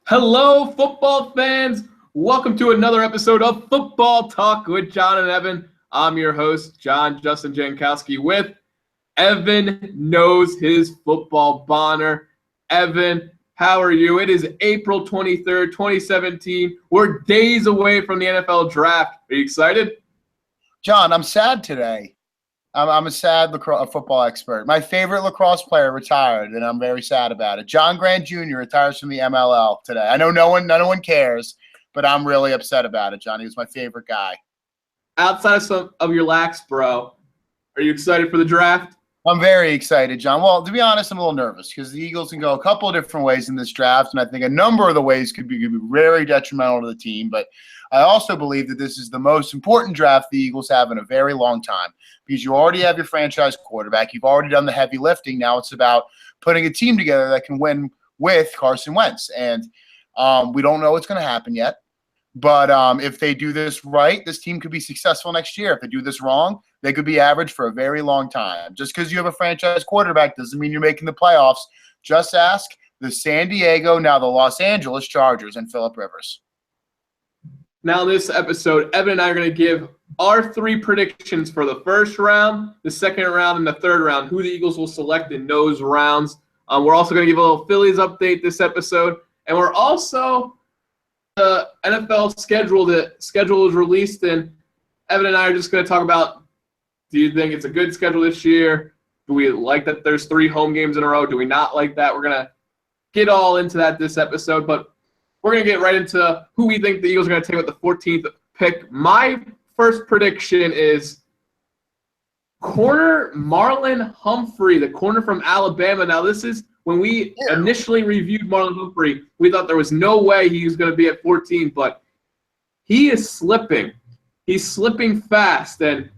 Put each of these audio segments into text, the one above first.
Hello, football fans. Welcome to another episode of Football Talk with John and Evan. I'm your host, John Justin Jankowski, with Evan Knows His Football Bonner. Evan, how are you? It is April 23rd, 2017. We're days away from the NFL draft. Are you excited? John, I'm sad today. I'm a sad football expert. My favorite lacrosse player retired, and I'm very sad about it. John Grant Jr. retires from the MLL today. I know no one cares, but I'm really upset about it, John. He was my favorite guy. Outside of your lax, bro, are you excited for the draft? I'm very excited, John. Well, to be honest, I'm a little nervous because the Eagles can go a couple of different ways in this draft, and I think a number of the ways could be very detrimental to the team. But I also believe that this is the most important draft the Eagles have in a very long time because you already have your franchise quarterback. You've already done the heavy lifting. Now it's about putting a team together that can win with Carson Wentz. And we don't know what's going to happen yet. But if they do this right, this team could be successful next year. If they do this wrong, they could be average for a very long time. Just because you have a franchise quarterback doesn't mean you're making the playoffs. Just ask the San Diego, now the Los Angeles Chargers, and Phillip Rivers. Now, in this episode, Evan and I are going to give our three predictions for the first round, the second round, and the third round, who the Eagles will select in those rounds. We're also going to give a little Phillies update this episode, and we're also the NFL schedule. The schedule is released, and Evan and I are just going to talk about, do you think it's a good schedule this year? Do we like that there's 3 home games in a row? Do we not like that? We're going to get all into that this episode, but we're going to get right into who we think the Eagles are going to take with the 14th pick. My first prediction is corner Marlon Humphrey, the corner from Alabama. Now, this is when we initially reviewed Marlon Humphrey, we thought there was no way he was going to be at 14, but he is slipping. He's slipping fast, and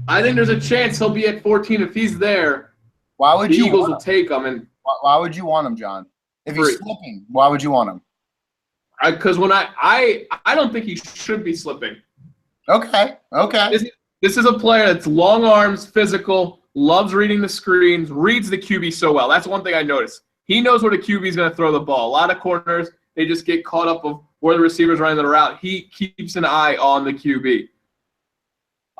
I think there's a chance he'll be at 14 if he's there. Why would the you Eagles will take him. And why would you want him, John? If he's slipping, why would you want him? Because when I don't think he should be slipping. Okay. This is a player that's long arms, physical, loves reading the screens, reads the QB so well. That's one thing I noticed. He knows where the QB is going to throw the ball. A lot of corners, they just get caught up of where the receiver's running the route. He keeps an eye on the QB.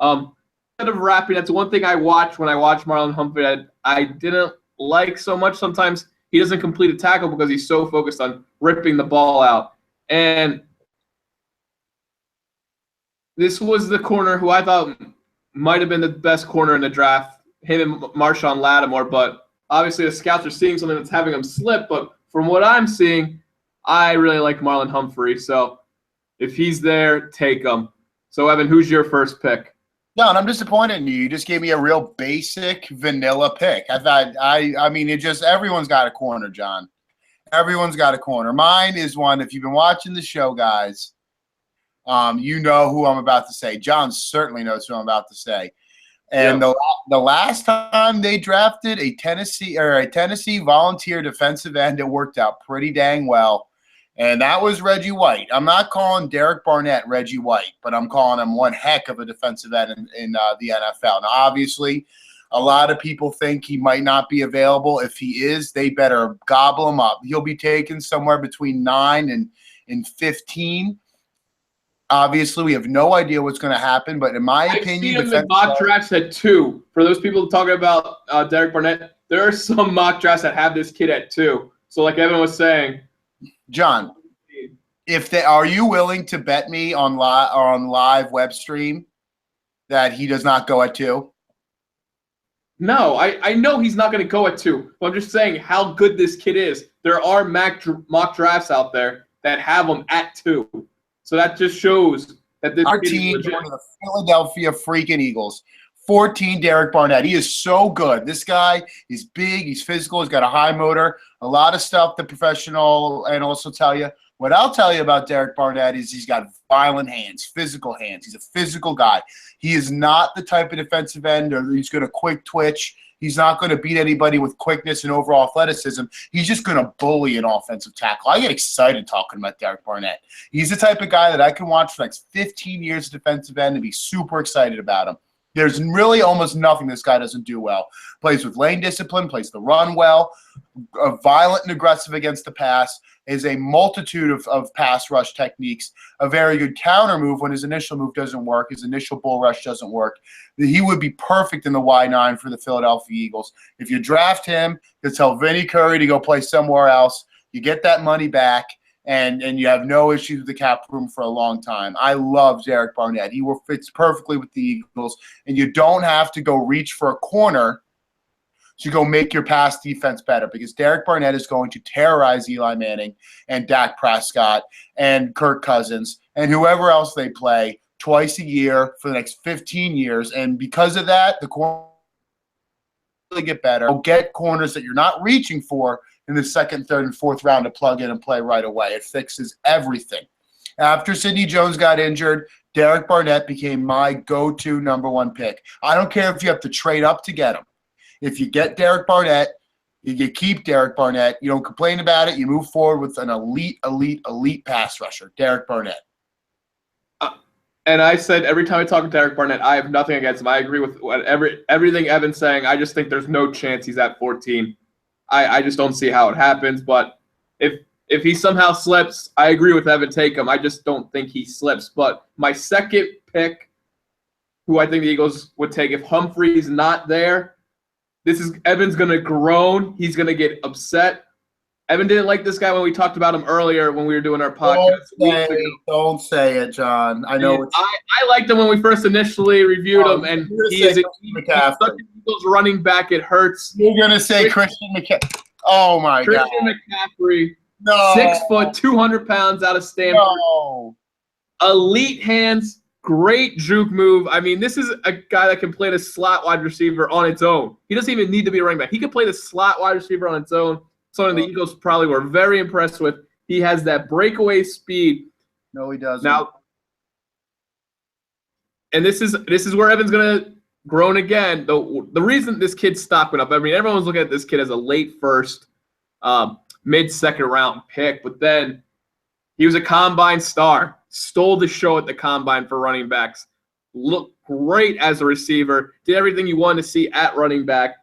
Instead of wrapping, that's one thing I watched when I watched Marlon Humphrey. I didn't like so much. Sometimes he doesn't complete a tackle because he's so focused on ripping the ball out. And this was the corner who I thought might have been the best corner in the draft, him and Marshawn Lattimore. But obviously the scouts are seeing something that's having him slip. But from what I'm seeing, I really like Marlon Humphrey. So if he's there, take him. So, Evan, who's your first pick? John, I'm disappointed in you. You just gave me a real basic vanilla pick. I mean, everyone's got a corner, John. Everyone's got a corner. Mine is one, if you've been watching the show, guys, you know who I'm about to say. John certainly knows who I'm about to say. And the last time they drafted a Tennessee volunteer defensive end, it worked out pretty dang well. And that was Reggie White. I'm not calling Derek Barnett Reggie White, but I'm calling him one heck of a defensive end in the NFL. Now, obviously, a lot of people think he might not be available. If he is, they better gobble him up. He'll be taken somewhere between 9 and 15. Obviously, we have no idea what's going to happen, but in my opinion, I've seen him in mock drafts at 2. For those people talking about Derek Barnett, there are some mock drafts that have this kid at 2. So like Evan was saying, John, are you willing to bet me on live web stream that he does not go at 2? No, I know he's not going to go at 2, but I'm just saying how good this kid is. There are mock drafts out there that have him at 2. So that just shows that this our team is one of the Philadelphia freaking Eagles. 14, Derek Barnett. He is so good. This guy is big. He's physical. He's got a high motor. A lot of stuff the professional analysts will tell you. What I'll tell you about Derek Barnett is he's got violent hands, physical hands. He's a physical guy. He is not the type of defensive end or he's going to quick twitch. He's not going to beat anybody with quickness and overall athleticism. He's just going to bully an offensive tackle. I get excited talking about Derek Barnett. He's the type of guy that I can watch for the next 15 years of defensive end and be super excited about him. There's really almost nothing this guy doesn't do well. Plays with lane discipline, plays the run well, violent and aggressive against the pass, is a multitude of pass rush techniques, a very good counter move when his initial move doesn't work, his initial bull rush doesn't work. He would be perfect in the Y9 for the Philadelphia Eagles. If you draft him, you tell Vinny Curry to go play somewhere else. You get that money back. And you have no issues with the cap room for a long time. I love Derek Barnett. He fits perfectly with the Eagles, and you don't have to go reach for a corner to go make your pass defense better because Derek Barnett is going to terrorize Eli Manning and Dak Prescott and Kirk Cousins and whoever else they play twice a year for the next 15 years. And because of that, the corner will get better. You'll get corners that you're not reaching for in the second, third, and fourth round to plug in and play right away. It fixes everything. After Sidney Jones got injured, Derek Barnett became my go-to number one pick. I don't care if you have to trade up to get him. If you get Derek Barnett, you keep Derek Barnett. You don't complain about it. You move forward with an elite pass rusher, Derek Barnett. And I said every time I talk to Derek Barnett, I have nothing against him. I agree with everything Evan's saying. I just think there's no chance he's at 14. I just don't see how it happens. But if he somehow slips, I agree with Evan. Take him. I just don't think he slips. But my second pick, who I think the Eagles would take if Humphrey's not there, Evan's going to groan. He's going to get upset. Evan didn't like this guy when we talked about him earlier when we were doing our podcast. Don't say it, John. I know. I liked him when we first initially reviewed him, and he's such an Eagles running back. It hurts. You're going to say Christian McCaffrey. Oh, my God. Christian McCaffrey, no. 6 foot, 200 pounds out of Stanford. No. Elite hands, great juke move. I mean, this is a guy that can play the slot wide receiver on its own. He doesn't even need to be a running back. He can play the slot wide receiver on its own. Something the Eagles probably were very impressed with. He has that breakaway speed. No, he doesn't. Now, and this is where Evan's gonna groan again. The reason this kid's stock went up. I mean, everyone's looking at this kid as a late first, mid-second round pick, but then he was a combine star. Stole the show at the combine for running backs. Looked great as a receiver. Did everything you wanted to see at running back.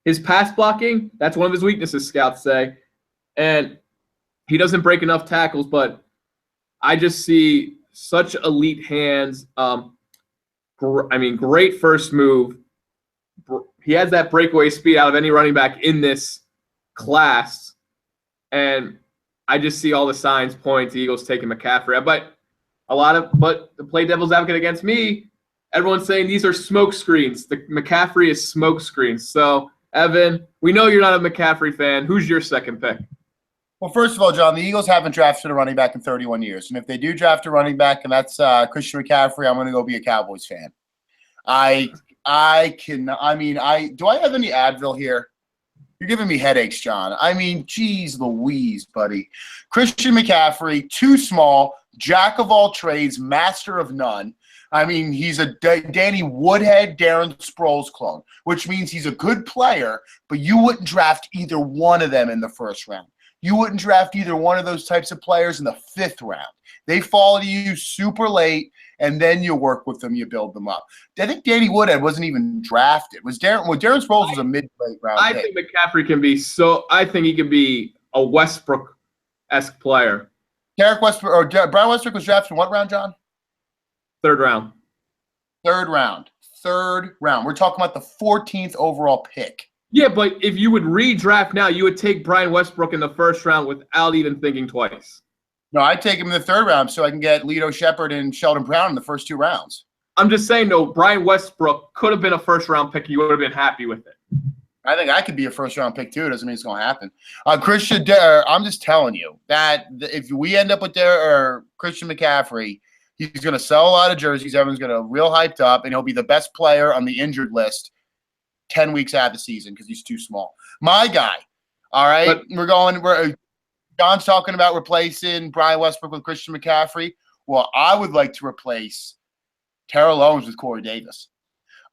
His pass blocking, that's one of his weaknesses, scouts say. And he doesn't break enough tackles, but I just see such elite hands. Great first move. He has that breakaway speed out of any running back in this class. And I just see all the signs point to Eagles taking McCaffrey. But to play devil's advocate against me, everyone's saying these are smoke screens. The McCaffrey is smoke screens. So, Evan, we know you're not a McCaffrey fan. Who's your second pick? Well, first of all, John, the Eagles haven't drafted a running back in 31 years. And if they do draft a running back, and that's Christian McCaffrey, I'm going to go be a Cowboys fan. Do I have any Advil here? You're giving me headaches, John. I mean, geez Louise, buddy. Christian McCaffrey, too small, jack of all trades, master of none. I mean, he's a Danny Woodhead, Darren Sproles clone, which means he's a good player, but you wouldn't draft either one of them in the first round. You wouldn't draft either one of those types of players in the fifth round. They fall to you super late, and then you work with them, you build them up. I think Danny Woodhead wasn't even drafted. Darren Sproles was a mid-late round pick. I think McCaffrey can be I think he can be a Westbrook-esque player. Brian Westbrook was drafted in what round, John? Third round. Third round. We're talking about the 14th overall pick. Yeah, but if you would redraft now, you would take Brian Westbrook in the first round without even thinking twice. No, I'd take him in the third round so I can get Lito Shepherd and Sheldon Brown in the first 2 rounds. I'm just saying, though, Brian Westbrook could have been a first-round pick. You would have been happy with it. I think I could be a first-round pick, too. It doesn't mean it's going to happen. I'm just telling you that if we end up with Christian McCaffrey, he's going to sell a lot of jerseys. Everyone's going to real hyped up, and he'll be the best player on the injured list 10 weeks out of the season because he's too small. My guy, all right? John's talking about replacing Brian Westbrook with Christian McCaffrey. Well, I would like to replace Terrell Owens with Corey Davis.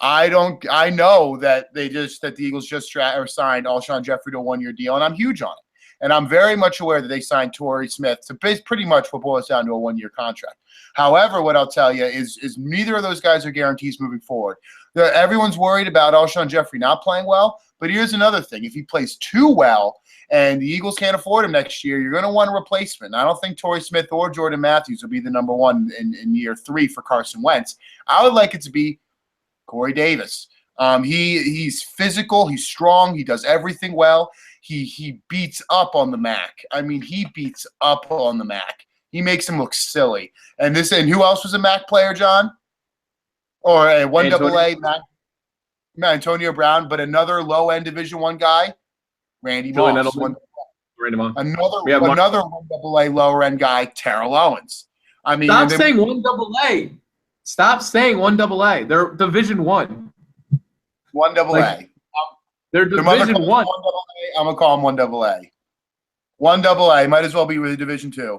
I know that the Eagles just signed Alshon Jeffrey to a 1-year deal, and I'm huge on it. And I'm very much aware that they signed Torrey Smith to pretty much what boils down to a 1-year contract. However, what I'll tell you is neither of those guys are guarantees moving forward. Everyone's worried about Alshon Jeffrey not playing well, but here's another thing. If he plays too well and the Eagles can't afford him next year, you're going to want a replacement. I don't think Torrey Smith or Jordan Matthews will be the number one in year 3 for Carson Wentz. I would like it to be Corey Davis. He's physical. He's strong. He does everything well. He beats up on the Mac. I mean, he beats up on the Mac. He makes him look silly. And who else was a Mac player, John? Or a 1AA Mac? Antonio Brown, but another low-end Division I guy, Randy Moss. Another 1AA lower-end guy, Terrell Owens. I mean, stop saying 1AA. Stop saying 1AA. They're Division I. 1AA. They're Division I. I'm gonna call him 1AA. 1AA might as well be with Division II.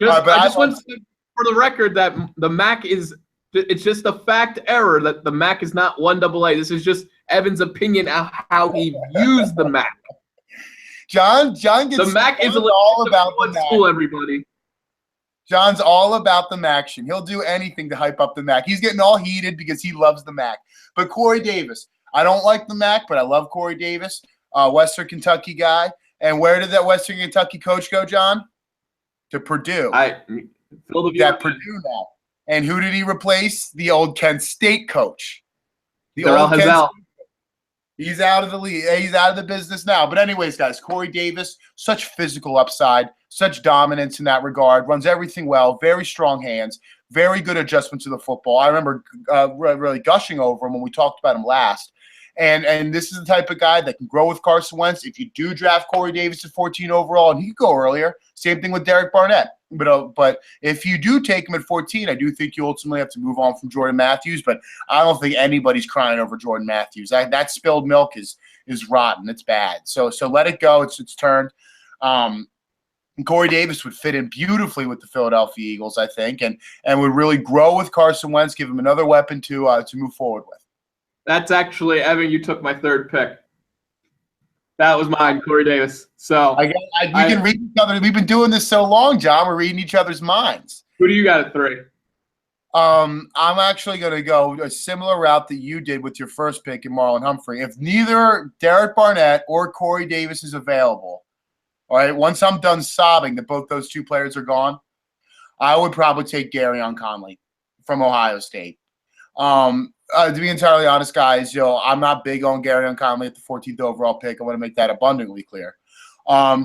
I just want to say for the record that the MAC is. It's just a fact error that the MAC is not 1AA. This is just Evan's opinion of how he views the MAC. John gets the MAC is all about the MAC. School, everybody. John's all about the MACtion. He'll do anything to hype up the MAC. He's getting all heated because he loves the MAC. But Corey Davis, I don't like the MAC, but I love Corey Davis, Western Kentucky guy. And where did that Western Kentucky coach go, John? To Purdue. Purdue now. And who did he replace? The old Kent State coach. He's out of the league. He's out of the business now. But anyways, guys, Corey Davis, such physical upside, such dominance in that regard, runs everything well, very strong hands, very good adjustment to the football. I remember really gushing over him when we talked about him last. And this is the type of guy that can grow with Carson Wentz. If you do draft Corey Davis at 14 overall, and he could go earlier, same thing with Derek Barnett. But if you do take him at 14, I do think you ultimately have to move on from Jordan Matthews. But I don't think anybody's crying over Jordan Matthews. That spilled milk is rotten. It's bad. So let it go. It's turned. And Corey Davis would fit in beautifully with the Philadelphia Eagles, I think, and would really grow with Carson Wentz, give him another weapon to move forward with. That's actually, Evan, you took my third pick. That was mine, Corey Davis. So we can read each other. We've been doing this so long, John. We're reading each other's minds. Who do you got at 3? I'm actually going to go a similar route that you did with your first pick in Marlon Humphrey. If neither Derek Barnett or Corey Davis is available, all right, once I'm done sobbing that both those two players are gone, I would probably take Garyon Conley from Ohio State. To be entirely honest, guys, I'm not big on Garyon Conley at the 14th overall pick. I want to make that abundantly clear.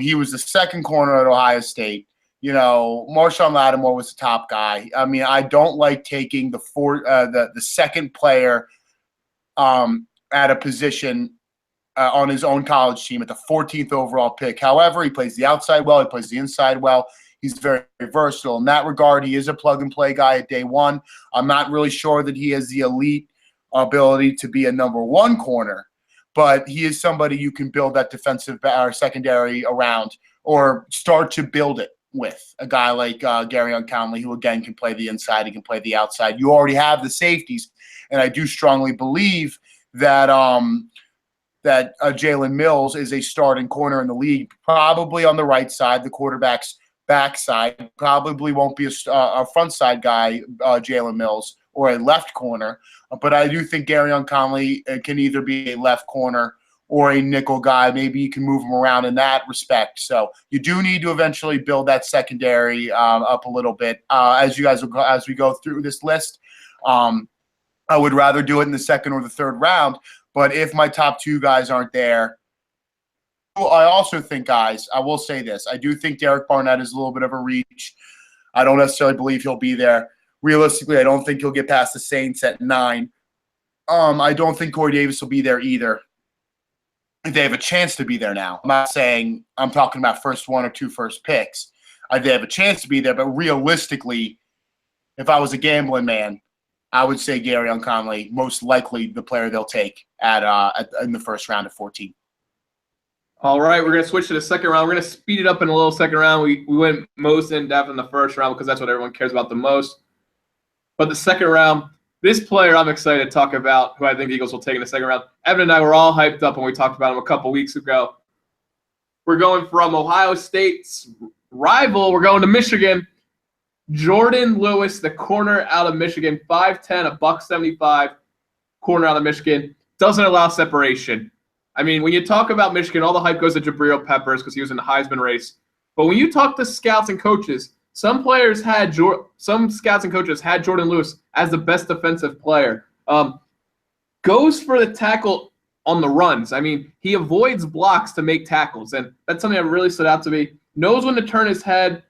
He was the second corner at Ohio State. Marshawn Lattimore was the top guy. I mean, I don't like taking the second player at a position on his own college team at the 14th overall pick. However, he plays the outside well. He plays the inside well. He's very versatile in that regard. He is a plug-and-play guy at day one. I'm not really sure that he has the elite ability to be a number 1 corner, but he is somebody you can build that defensive or secondary around or start to build it with. A guy like Garyon Conley, who, again, can play the inside. He can play the outside. You already have the safeties, and I do strongly believe that Jalen Mills is a starting corner in the league, probably on the right side, the quarterback's backside. Probably won't be a front side guy, Jalen Mills, or a left corner. But I do think Garyon Conley can either be a left corner or a nickel guy. Maybe you can move him around in that respect. So you do need to eventually build that secondary up a little bit as we go through this list. I would rather do it in the second or the third round. But if my top 2 guys aren't there, I also think, guys, I will say this. I do think Derek Barnett is a little bit of a reach. I don't necessarily believe he'll be there. Realistically, I don't think he'll get past the Saints at 9. I don't think Corey Davis will be there either. They have a chance to be there now. I'm not saying I'm talking about first 1 or 2 first picks. They have a chance to be there, but realistically, if I was a gambling man, I would say Garyon Conley, most likely the player they'll take in the first round of 14. All right, we're going to switch to the second round. We're going to speed it up in a little second round. We went most in-depth in the first round because that's what everyone cares about the most. But the second round, this player I'm excited to talk about, who I think the Eagles will take in the second round. Evan and I were all hyped up when we talked about him a couple weeks ago. We're going from Ohio State's rival. We're going to Michigan. Jordan Lewis, the corner out of Michigan, 5'10", $175, corner out of Michigan, doesn't allow separation. I mean, when you talk about Michigan, all the hype goes to Jabril Peppers because he was in the Heisman race. But when you talk to scouts and coaches, some scouts and coaches had Jordan Lewis as the best defensive player. Goes for the tackle on the runs. I mean, he avoids blocks to make tackles, and that's something that really stood out to me. Knows when to turn his head.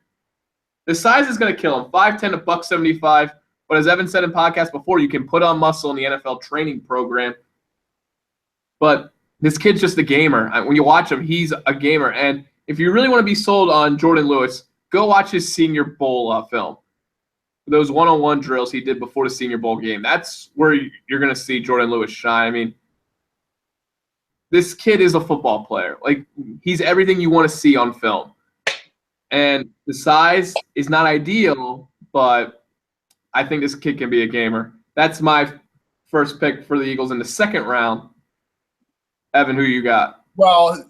The size is going to kill him. 5'10", $175. But as Evan said in podcasts before, you can put on muscle in the NFL training program. But this kid's just a gamer. When you watch him, he's a gamer. And if you really want to be sold on Jordan Lewis, go watch his Senior Bowl film. Those one-on-one drills he did before the Senior Bowl game. That's where you're going to see Jordan Lewis shine. I mean, this kid is a football player. Like, he's everything you want to see on film. And the size is not ideal, but I think this kid can be a gamer. That's my first pick for the Eagles in the second round. Evan, who you got? Well,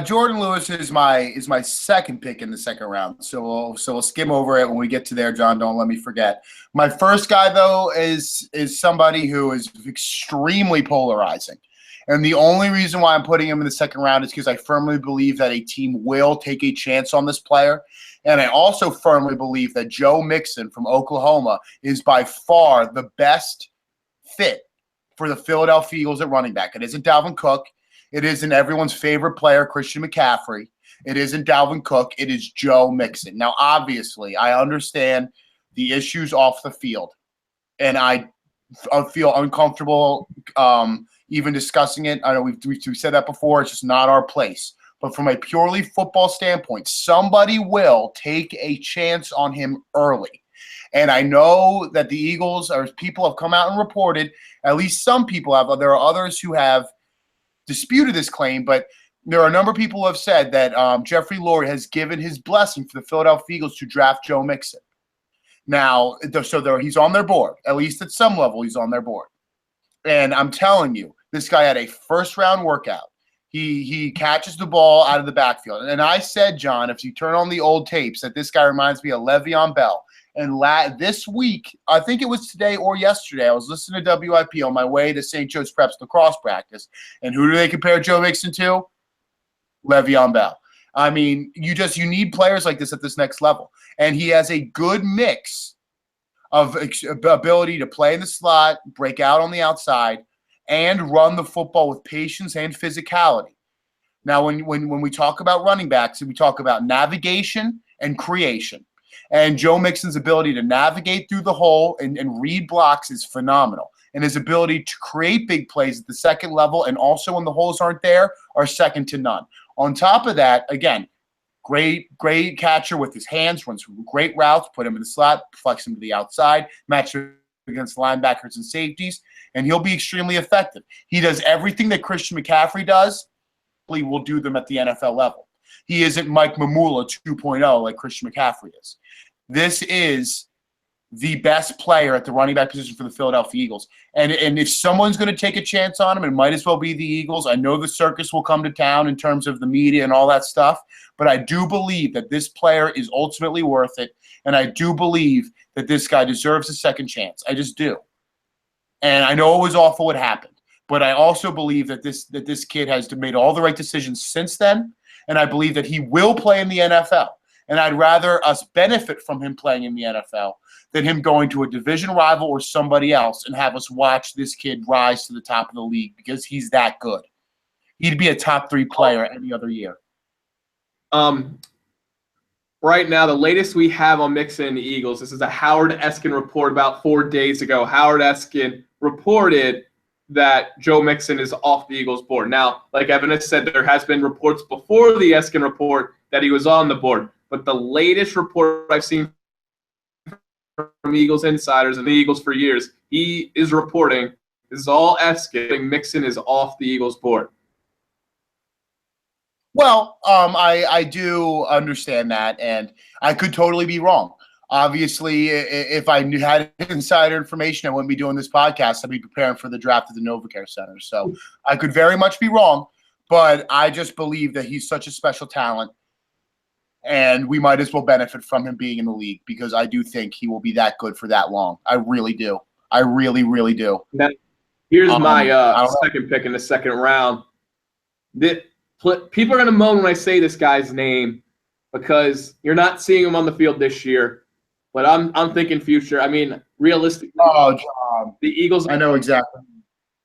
Jordan Lewis is my second pick in the second round. So we'll skim over it when we get to there, John. Don't let me forget. My first guy, though, is somebody who is extremely polarizing. And the only reason why I'm putting him in the second round is because I firmly believe that a team will take a chance on this player. And I also firmly believe that Joe Mixon from Oklahoma is by far the best fit for the Philadelphia Eagles at running back. It isn't Dalvin Cook. It isn't everyone's favorite player, Christian McCaffrey. It isn't Dalvin Cook. It is Joe Mixon. Now, obviously, I understand the issues off the field, and I feel uncomfortable even discussing it. I know we've said that before. It's just not our place. But from a purely football standpoint, somebody will take a chance on him early. And I know that the Eagles, or people have come out and reported, at least some people have. There are others who have disputed this claim, but there are a number of people who have said that Jeffrey Lurie has given his blessing for the Philadelphia Eagles to draft Joe Mixon. Now, he's on their board. At least at some level, he's on their board. And I'm telling you, this guy had a first-round workout. He catches the ball out of the backfield. And I said, John, if you turn on the old tapes, that this guy reminds me of Le'Veon Bell. And this week, I think it was today or yesterday, I was listening to WIP on my way to St. Joe's Prep's lacrosse practice. And who do they compare Joe Mixon to? Le'Veon Bell. I mean, you need players like this at this next level. And he has a good mix of ability to play in the slot, break out on the outside, and run the football with patience and physicality. Now, when we talk about running backs, we talk about navigation and creation. And Joe Mixon's ability to navigate through the hole and read blocks is phenomenal. And his ability to create big plays at the second level and also when the holes aren't there are second to none. On top of that, again, great catcher with his hands, runs great routes, put him in the slot, flex him to the outside, match him against linebackers and safeties, and he'll be extremely effective. He does everything that Christian McCaffrey does. He will do them at the NFL level. He isn't Mike Mamula 2.0 like Christian McCaffrey is. This is the best player at the running back position for the Philadelphia Eagles. And if someone's going to take a chance on him, it might as well be the Eagles. I know the circus will come to town in terms of the media and all that stuff, but I do believe that this player is ultimately worth it, and I do believe that this guy deserves a second chance. I just do. And I know it was awful what happened, but I also believe that this kid has made all the right decisions since then, and I believe that he will play in the NFL. And I'd rather us benefit from him playing in the NFL than him going to a division rival or somebody else and have us watch this kid rise to the top of the league because he's that good. He'd be a top 3 player any other year. Right now, the latest we have on Mixon and the Eagles, this is a Howard Eskin report about 4 days ago. Howard Eskin reported that Joe Mixon is off the Eagles board. Now, like Evan has said, there has been reports before the Eskin report that he was on the board. But the latest report I've seen from Eagles insiders and the Eagles for years, he is reporting, this is all Eskin, Mixon is off the Eagles board. Well, I do understand that, and I could totally be wrong. Obviously, if I had insider information, I wouldn't be doing this podcast. I'd be preparing for the draft at the NovaCare Center. So I could very much be wrong. but I just believe that he's such a special talent, and we might as well benefit from him being in the league because I do think he will be that good for that long. I really do. I really, really do. Now, here's my I don't know. second pick in the second round. People are going to moan when I say this guy's name because you're not seeing him on the field this year. But I'm thinking future. I mean, realistically, John, the Eagles. I know exactly.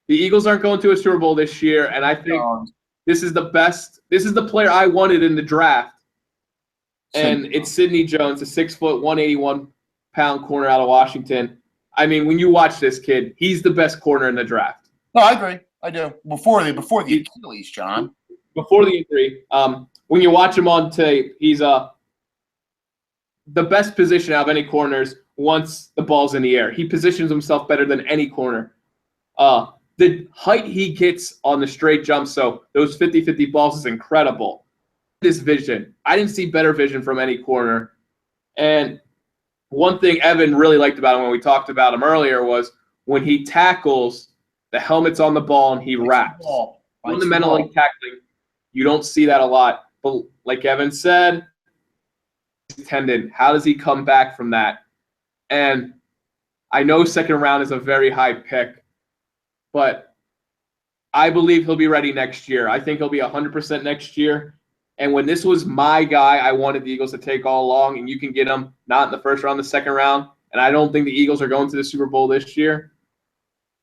The Eagles aren't going to a Super Bowl this year, and I think this is the best. This is the player I wanted in the draft, and it's Sidney Jones, a 6 foot, 181-pound corner out of Washington. I mean, when you watch this kid, he's the best corner in the draft. No, I agree. I do. Before the Achilles, John. Before the injury, when you watch him on tape, he's the best position out of any corners once the ball's in the air. He positions himself better than any corner. The height he gets on the straight jump, so those 50-50 balls is incredible. This vision, I didn't see better vision from any corner. And one thing Evan really liked about him when we talked about him earlier was when he tackles, the helmet's on the ball and he wraps. Fundamentally tackling, you don't see that a lot. But like Evan said, tendon, how does he come back from that? And I know second round is a very high pick, but I believe he'll be ready next year. I think he'll be 100% next year. And when this was my guy, I wanted the Eagles to take all along, and you can get him not in the first round, the second round. And I don't think the Eagles are going to the Super Bowl this year.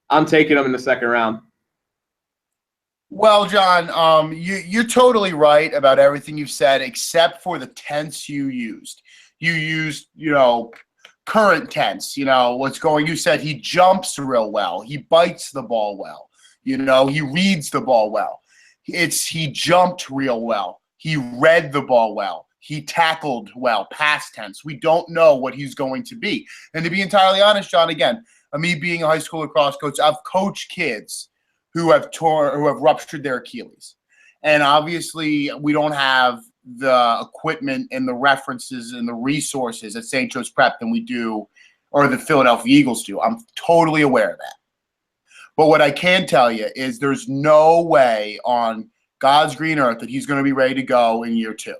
I'm taking him in the second round. Well, John, you're totally right about everything you've said, except for the tense you used. You used, current tense. You said he jumps real well. He bites the ball well. He reads the ball well. He jumped real well. He read the ball well. He tackled well, past tense. We don't know what he's going to be. And to be entirely honest, John, again, me being a high school lacrosse coach, I've coached kids who have ruptured their Achilles. And obviously we don't have the equipment and the references and the resources at St. Joe's Prep than we do, or the Philadelphia Eagles do. I'm totally aware of that. But what I can tell you is there's no way on God's green earth that he's going to be ready to go in year 2.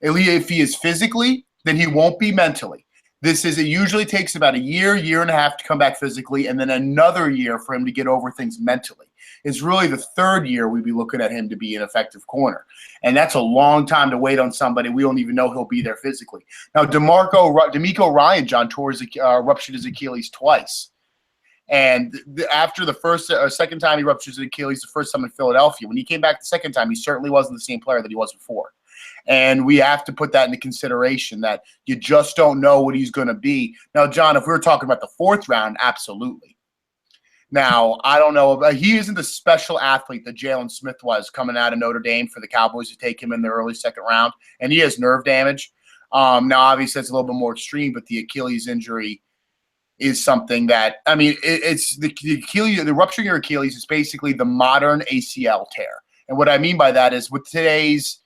At least if he is physically, then he won't be mentally. It usually takes about a year and a half to come back physically, and then another year for him to get over things mentally. It's really the third year we'd be looking at him to be an effective corner. And that's a long time to wait on somebody. We don't even know he'll be there physically. Now, DeMeco Ryan, John, ruptured his Achilles twice. And after the second time he ruptured his Achilles, the first time in Philadelphia, when he came back the second time, he certainly wasn't the same player that he was before. And we have to put that into consideration that you just don't know what he's going to be. Now, John, if we were talking about the fourth round, absolutely. Now, I don't know. He isn't the special athlete that Jalen Smith was coming out of Notre Dame for the Cowboys to take him in the early second round. And he has nerve damage. Now, obviously, it's a little bit more extreme, but the Achilles injury is something that, it's the Achilles, the rupturing your Achilles is basically the modern ACL tear. And what I mean by that is with today's,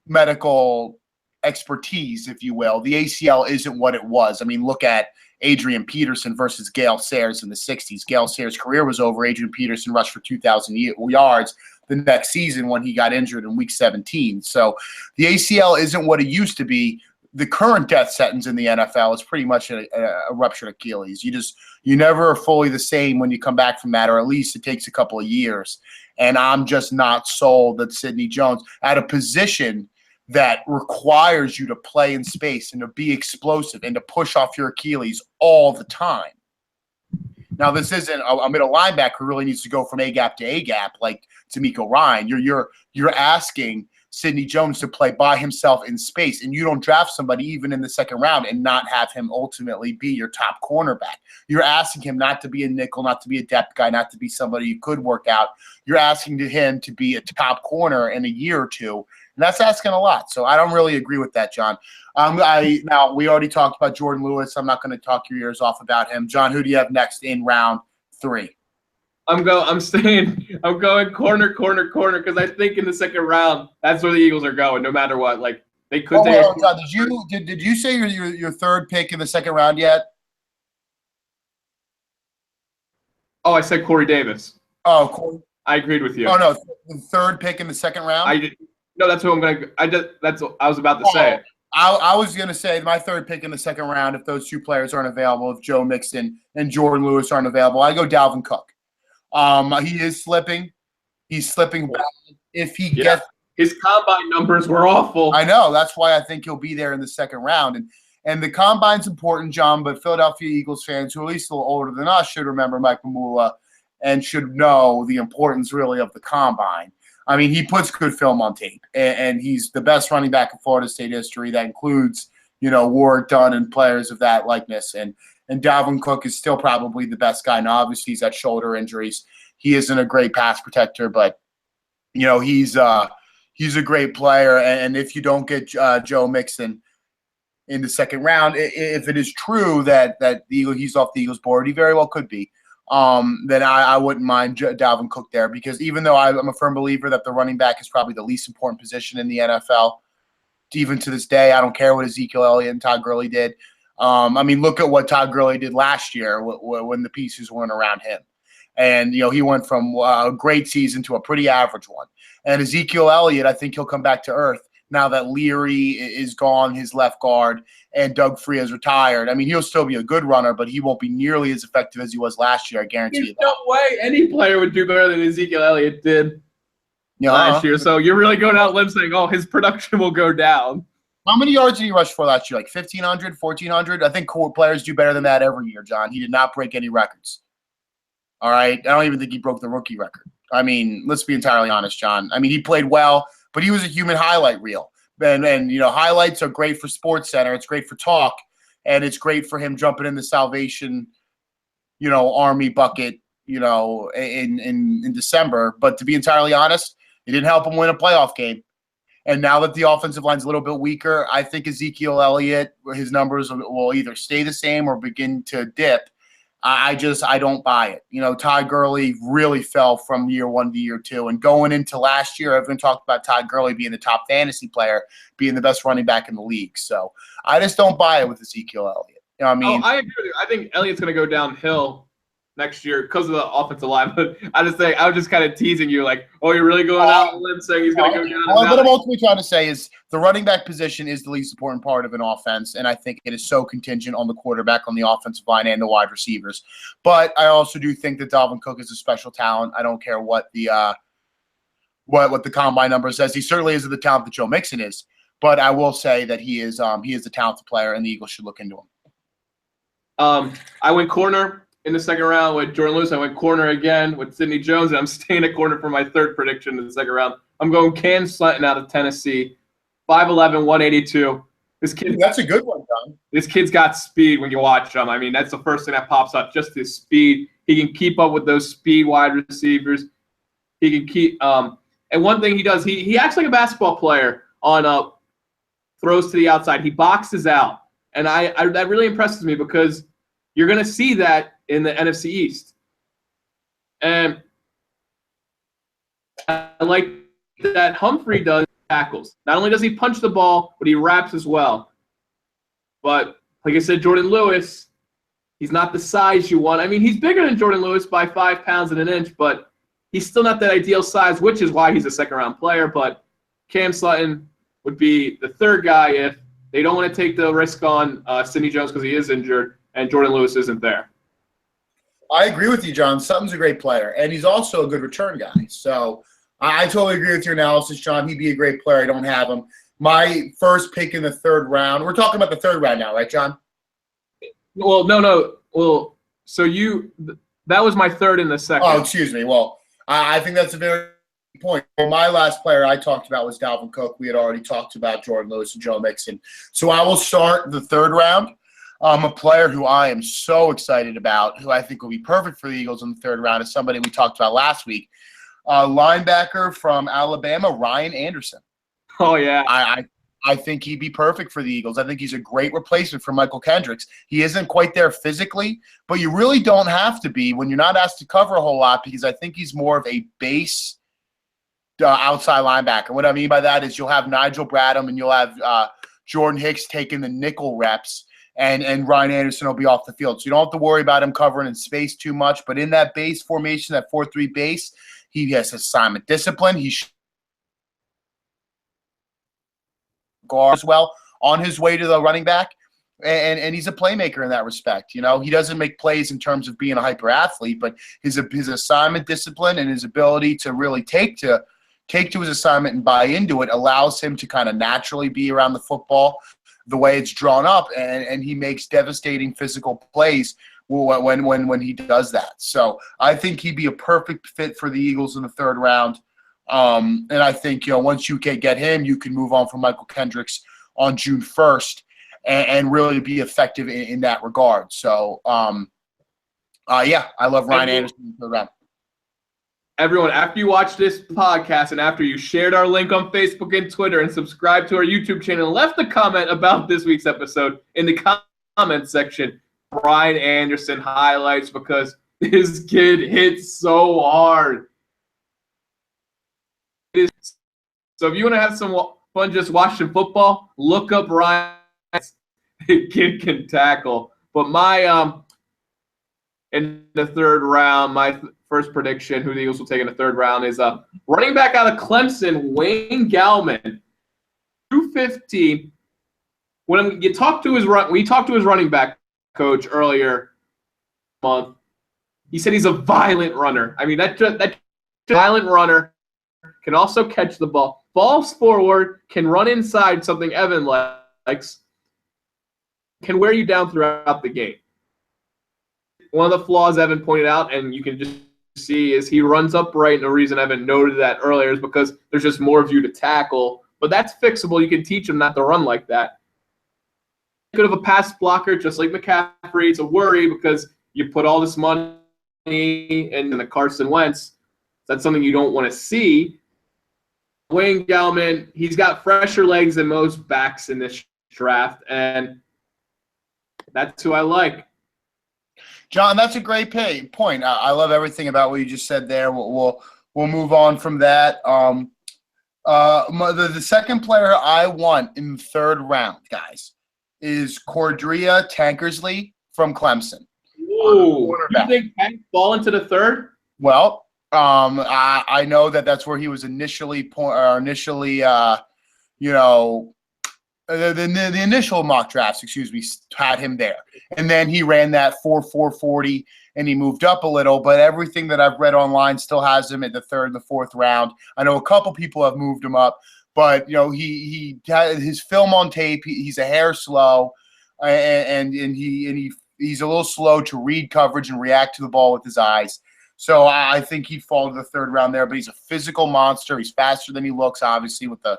medical expertise, if you will, the ACL isn't what it was. Look at Adrian Peterson versus Gale Sayers in the 60s. Gale Sayers' career was over. Adrian Peterson rushed for 2,000 yards the next season when he got injured in week 17. So the ACL isn't what it used to be. The current death sentence in the NFL is pretty much a ruptured Achilles. You never are fully the same when you come back from that, or at least it takes a couple of years. And I'm just not sold that Sidney Jones, at a position that requires you to play in space and to be explosive and to push off your Achilles all the time. Now, this isn't a middle linebacker who really needs to go from A-gap to A-gap like DeMeco Ryan. You're asking Sidney Jones to play by himself in space, and you don't draft somebody even in the second round and not have him ultimately be your top cornerback. You're asking him not to be a nickel, not to be a depth guy, not to be somebody you could work out. You're asking him to be a top corner in a year or two, and that's asking a lot. So I don't really agree with that, John. Now, we already talked about Jordan Lewis. I'm not going to talk your ears off about him. John, who do you have next in round 3? I'm going corner, because I think in the second round, that's where the Eagles are going, no matter what. Like they could. John, did you say your third pick in the second round yet? Oh, I said Corey Davis. Oh, Corey. I agreed with you. Oh no, the third pick in the second round. No, that's what I'm gonna. That's what I was about to say. I was going to say my third pick in the second round, if those two players aren't available, if Joe Mixon and Jordan Lewis aren't available, I go Dalvin Cook. He is slipping. He's slipping bad. If he gets his combine numbers were awful. I know. That's why I think he'll be there in the second round. And the combine's important, John, but Philadelphia Eagles fans who are at least a little older than us should remember Mike Mamula and should know the importance really of the combine. I mean, he puts good film on tape, and he's the best running back in Florida State history. That includes, Warwick Dunn and players of that likeness. And Dalvin Cook is still probably the best guy. Now, obviously, he's got shoulder injuries. He isn't a great pass protector, but, he's a great player. And if you don't get Joe Mixon in the second round, if it is true that he's off the Eagles board, he very well could be. Then I wouldn't mind Dalvin Cook there, because even though I'm a firm believer that the running back is probably the least important position in the NFL, even to this day, I don't care what Ezekiel Elliott and Todd Gurley did. Look at what Todd Gurley did last year when the pieces weren't around him. And, he went from a great season to a pretty average one. And Ezekiel Elliott, I think he'll come back to earth now that Leary is gone, his left guard, and Doug Free is retired. He'll still be a good runner, but he won't be nearly as effective as he was last year, I guarantee you that. There's no way any player would do better than Ezekiel Elliott did last year. So you're really going out limb saying, his production will go down. How many yards did he rush for last year? Like 1,500, 1,400? I think core players do better than that every year, John. He did not break any records. All right? I don't even think he broke the rookie record. Let's be entirely honest, John. He played well, but he was a human highlight reel. And highlights are great for SportsCenter. It's great for talk, and it's great for him jumping in the Salvation, Army bucket, in December. But to be entirely honest, it didn't help him win a playoff game. And now that the offensive line's a little bit weaker, I think Ezekiel Elliott, his numbers will either stay the same or begin to dip. I don't buy it. Todd Gurley really fell from year one to year two. And going into last year, everyone talked about Todd Gurley being the top fantasy player, being the best running back in the league. So I just don't buy it with Ezekiel Elliott. I agree with you. I think Elliott's going to go downhill next year because of the offensive line. But I was just kind of teasing you, like, you're really going out on a limb saying he's going to go down. What I'm ultimately trying to say is the running back position is the least important part of an offense, and I think it is so contingent on the quarterback, on the offensive line, and the wide receivers. But I also do think that Dalvin Cook is a special talent. I don't care what the what the combine number says. He certainly isn't the talent that Joe Mixon is. But I will say that he is a talented player, and the Eagles should look into him. I went corner in the second round with Jordan Lewis. I went corner again with Sidney Jones, and I'm staying at corner for my third prediction in the second round. I'm going Cam Sutton out of Tennessee, 5'11", 182. That's a good one, John. This kid's got speed when you watch him. That's the first thing that pops up, just his speed. He can keep up with those speed wide receivers. He can keep and one thing he does, he acts like a basketball player on throws to the outside. He boxes out. And that really impresses me because you're going to see that in the NFC East. And I like that Humphrey does tackles. Not only does he punch the ball, but he wraps as well. But like I said, Jordan Lewis, he's not the size you want. He's bigger than Jordan Lewis by 5 pounds and an inch, but he's still not that ideal size, which is why he's a second-round player. But Cam Sutton would be the third guy if they don't want to take the risk on Sidney Jones because he is injured and Jordan Lewis isn't there. I agree with you, John. Sutton's a great player, and he's also a good return guy. So I totally agree with your analysis, John. He'd be a great player. I don't have him. My first pick in the third round. We're talking about the third round now, right, John? Well, no. Well, so that was my third in the second. Oh, excuse me. Well, I think that's a very good point. Well, my last player I talked about was Dalvin Cook. We had already talked about Jordan Lewis and Joe Mixon. So I will start the third round. A player who I am so excited about, who I think will be perfect for the Eagles in the third round, is somebody we talked about last week. Linebacker from Alabama, Ryan Anderson. Oh, yeah. I think he'd be perfect for the Eagles. I think he's a great replacement for Michael Kendricks. He isn't quite there physically, but you really don't have to be when you're not asked to cover a whole lot, because I think he's more of a base outside linebacker. What I mean by that is you'll have Nigel Bradham and you'll have Jordan Hicks taking the nickel reps, and Ryan Anderson will be off the field. So you don't have to worry about him covering in space too much. But in that base formation, that 4-3 base, He has assignment discipline. He guards well on his way to the running back. And he's a playmaker in that respect. You know, he doesn't make plays in terms of being a hyper athlete, but his assignment discipline and his ability to really take to his assignment and buy into it allows him to kind of naturally be around the football the way it's drawn up, and he makes devastating physical plays when he does that. So I think he'd be a perfect fit for the Eagles in the third round. And I think, you know, once you can get him, you can move on from Michael Kendricks on June 1st. And really be effective in that regard. So, yeah, I love Ryan Anderson in the third round. Everyone, after you watch this podcast and after you shared our link on Facebook and Twitter and subscribed to our YouTube channel and left a comment about this week's episode in the comment section, Ryan Anderson highlights, because this kid hits so hard. So if you want to have some fun just watching football, look up Ryan. Kid can tackle. But my in the third round, my first prediction who the Eagles will take in the third round is running back out of Clemson, Wayne Gallman, 215. When you talk to his running back coach earlier month, he said he's a violent runner. I mean, that violent runner can also catch the ball, falls forward, can run inside, something Evan likes, can wear you down throughout the game. One of the flaws Evan pointed out, and you can just see, is he runs upright, and the reason Evan noted that earlier is because there's just more of you to tackle. But that's fixable. You can teach him not to run like that. Good of a pass blocker, just like McCaffrey. It's a worry because you put all this money in the Carson Wentz. That's something you don't want to see. Wayne Gallman, he's got fresher legs than most backs in this draft, and that's who I like. John, that's a great point. I love everything about what you just said there. We'll move on from that. The second player I want in the third round, guys, is Cordrea Tankersley from Clemson. Ooh, you think Tank fall into the third? Well, I know that's where he was initially, the initial mock drafts, had him there. And then he ran that 4.40 and he moved up a little, but everything that I've read online still has him at the third and the fourth round. I know a couple people have moved him up, but you know, he had his film on tape. He's a hair slow, and he's a little slow to read coverage and react to the ball with his eyes. So I think he'd fall to the third round there, but he's a physical monster. He's faster than he looks, obviously, with the